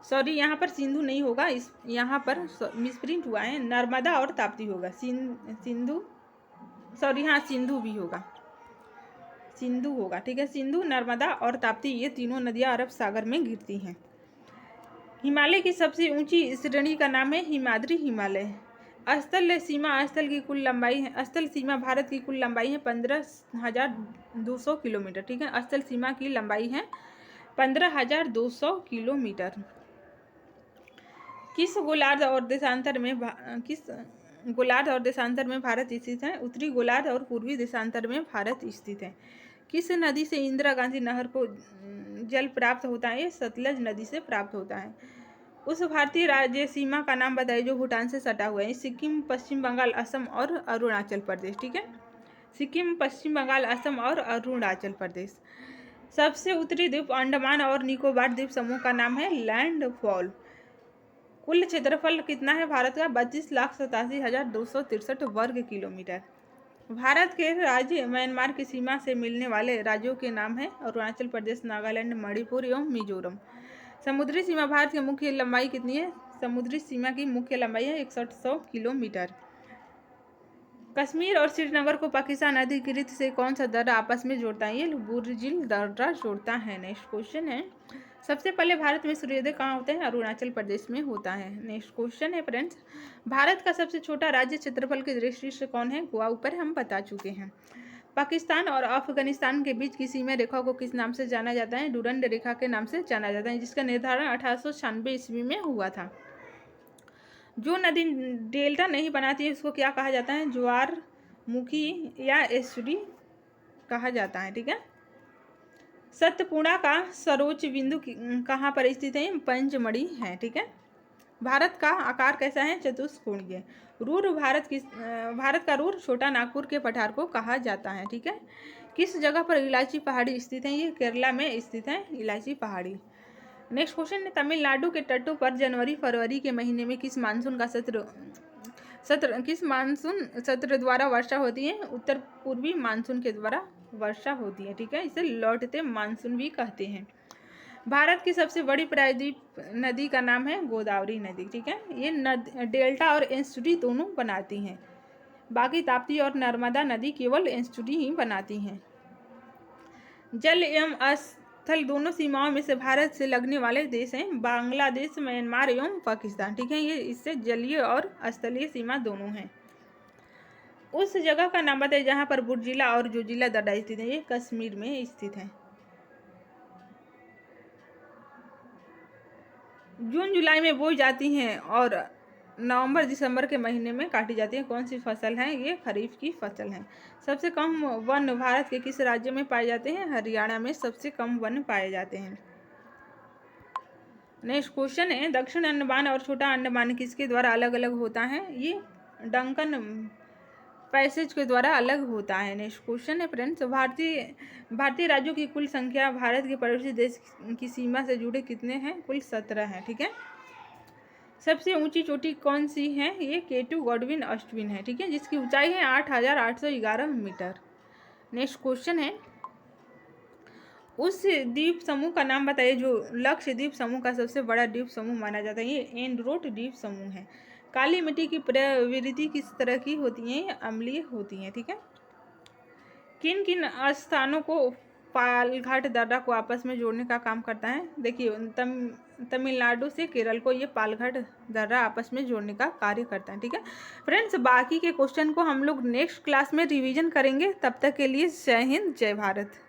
सॉरी यहाँ पर सिंधु नहीं होगा, इस यहाँ पर मिसप्रिंट हुआ है, नर्मदा और ताप्ती होगा। सिंधु सॉरी हाँ, सिंधु भी होगा, सिंधु होगा। ठीक है, सिंधु, नर्मदा और ताप्ती ये तीनों नदियाँ अरब सागर में गिरती हैं। हिमालय की सबसे ऊंची श्रेणी का नाम है हिमाद्री हिमालय। स्थल सीमा की कुल लंबाई है, स्थल सीमा भारत की कुल लंबाई है 15,200 किलोमीटर। ठीक है, स्थल सीमा की लंबाई है 15,200 किलोमीटर। किस गोलार्ध और देशांतर में भारत स्थित है? उत्तरी गोलार्ध और पूर्वी देशांतर में भारत स्थित है। किस नदी से इंदिरा गांधी नहर को जल प्राप्त होता है? सतलज नदी से प्राप्त होता है। उस भारतीय राज्य सीमा का नाम बताइए जो भूटान से सटा हुआ है। सिक्किम, पश्चिम बंगाल, असम और अरुणाचल प्रदेश। ठीक है, सिक्किम, पश्चिम बंगाल, असम और अरुणाचल प्रदेश। सबसे उत्तरी द्वीप अंडमान और निकोबार द्वीप समूह का नाम है लैंडफॉल। कुल क्षेत्रफल कितना है भारत का? 32,87,263 वर्ग किलोमीटर। भारत के राज्य म्यांमार की सीमा से मिलने वाले राज्यों के नाम है अरुणाचल प्रदेश, नागालैंड, मणिपुर एवं मिजोरम। समुद्री सीमा भारत की मुख्य लंबाई कितनी है? समुद्री सीमा की मुख्य लंबाई है 6100 किलोमीटर। कश्मीर और श्रीनगर को पाकिस्तान अधिकृत से कौन सा दर्रा आपस में जोड़ता है? ये बुर्जिल दर्रा जोड़ता है। नेक्स्ट क्वेश्चन है, सबसे पहले भारत में सूर्योदय कहाँ होता है? अरुणाचल प्रदेश में होता है। नेक्स्ट क्वेश्चन है फ्रेंड्स, भारत का सबसे छोटा राज्य क्षेत्रफल की दृष्टि से कौन है? गोवा, ऊपर हम बता चुके हैं। पाकिस्तान और अफगानिस्तान के बीच की सीमा रेखा को किस नाम से जाना जाता है? डुरंड रेखा के नाम से जाना जाता है, जिसका निर्धारण 1896 ईस्वी में हुआ था। जो नदी डेल्टा नहीं बनाती है उसको क्या कहा जाता है? ज्वारमुखी या एस्चुरी कहा जाता है। ठीक है, सतपुड़ा का सर्वोच्च बिंदु कहाँ पर स्थित है? पंचमढ़ी है। ठीक है, भारत का आकार कैसा है? चतुष्कोणीय। रूर भारत का रूर छोटा नागपुर के पठार को कहा जाता है। ठीक है, किस जगह पर इलायची पहाड़ी स्थित है? ये केरला में स्थित है इलायची पहाड़ी। नेक्स्ट क्वेश्चन है, तमिलनाडु के तटों पर जनवरी फरवरी के महीने में किस मानसून सत्र द्वारा वर्षा होती है? उत्तर पूर्वी मानसून के द्वारा वर्षा होती है। ठीक है, इसे लौटते मानसून भी कहते हैं। भारत की सबसे बड़ी प्रायद्वीप नदी का नाम है गोदावरी नदी। ठीक है, ये डेल्टा और एस्चुरी दोनों बनाती हैं, बाकी ताप्ती और नर्मदा नदी केवल एस्चुरी ही बनाती हैं। जल एवं स्थल दोनों सीमाओं में से भारत से लगने वाले देश हैं बांग्लादेश, म्यांमार एवं पाकिस्तान। ठीक है, ये इससे जलीय और स्थलीय सीमा दोनों हैं। उस जगह का नाम बताइए जहाँ पर बुर्जिला और जोजिला दर्रा स्थित है। ये कश्मीर में स्थित है। जून जुलाई में बोई जाती हैं और नवंबर दिसंबर के महीने में काटी जाती है। कौन सी फसल है? ये खरीफ की फसल है। सबसे कम वन भारत के किस राज्य में पाए जाते हैं? हरियाणा में सबसे कम वन पाए जाते हैं। नेक्स्ट क्वेश्चन है, दक्षिण अंडमान और छोटा अंडमान किसके द्वारा अलग अलग होता है? ये डंकन पैसेज के द्वारा अलग होता है। नेक्स्ट क्वेश्चन है फ्रेंड्स, भारतीय राज्यों की कुल संख्या भारत के पड़ोसी देश की सीमा से जुड़े कितने हैं? कुल 17 है। ठीक है। सबसे ऊंची चोटी कौन सी है? ये केटू गॉडविन ऑस्टविन है। ठीक है, जिसकी ऊंचाई है 8,811 मीटर। नेक्स्ट क्वेश्चन है, उस द्वीप समूह का नाम बताइए जो लक्षद्वीप समूह का सबसे बड़ा द्वीप समूह माना जाता है। ये एंडरोट द्वीप समूह है। काली मिट्टी की प्रवृत्ति किस तरह की होती है? ये अम्लीय होती है। ठीक है। किन किन स्थानों को पालघाट दर्रा को आपस में जोड़ने का काम करता है? देखिए, तमिलनाडु से केरल को ये पालघाट दर्रा आपस में जोड़ने का कार्य करता है। ठीक है फ्रेंड्स, बाकी के क्वेश्चन को हम लोग नेक्स्ट क्लास में रिवीजन करेंगे। तब तक के लिए जय हिंद, जय भारत।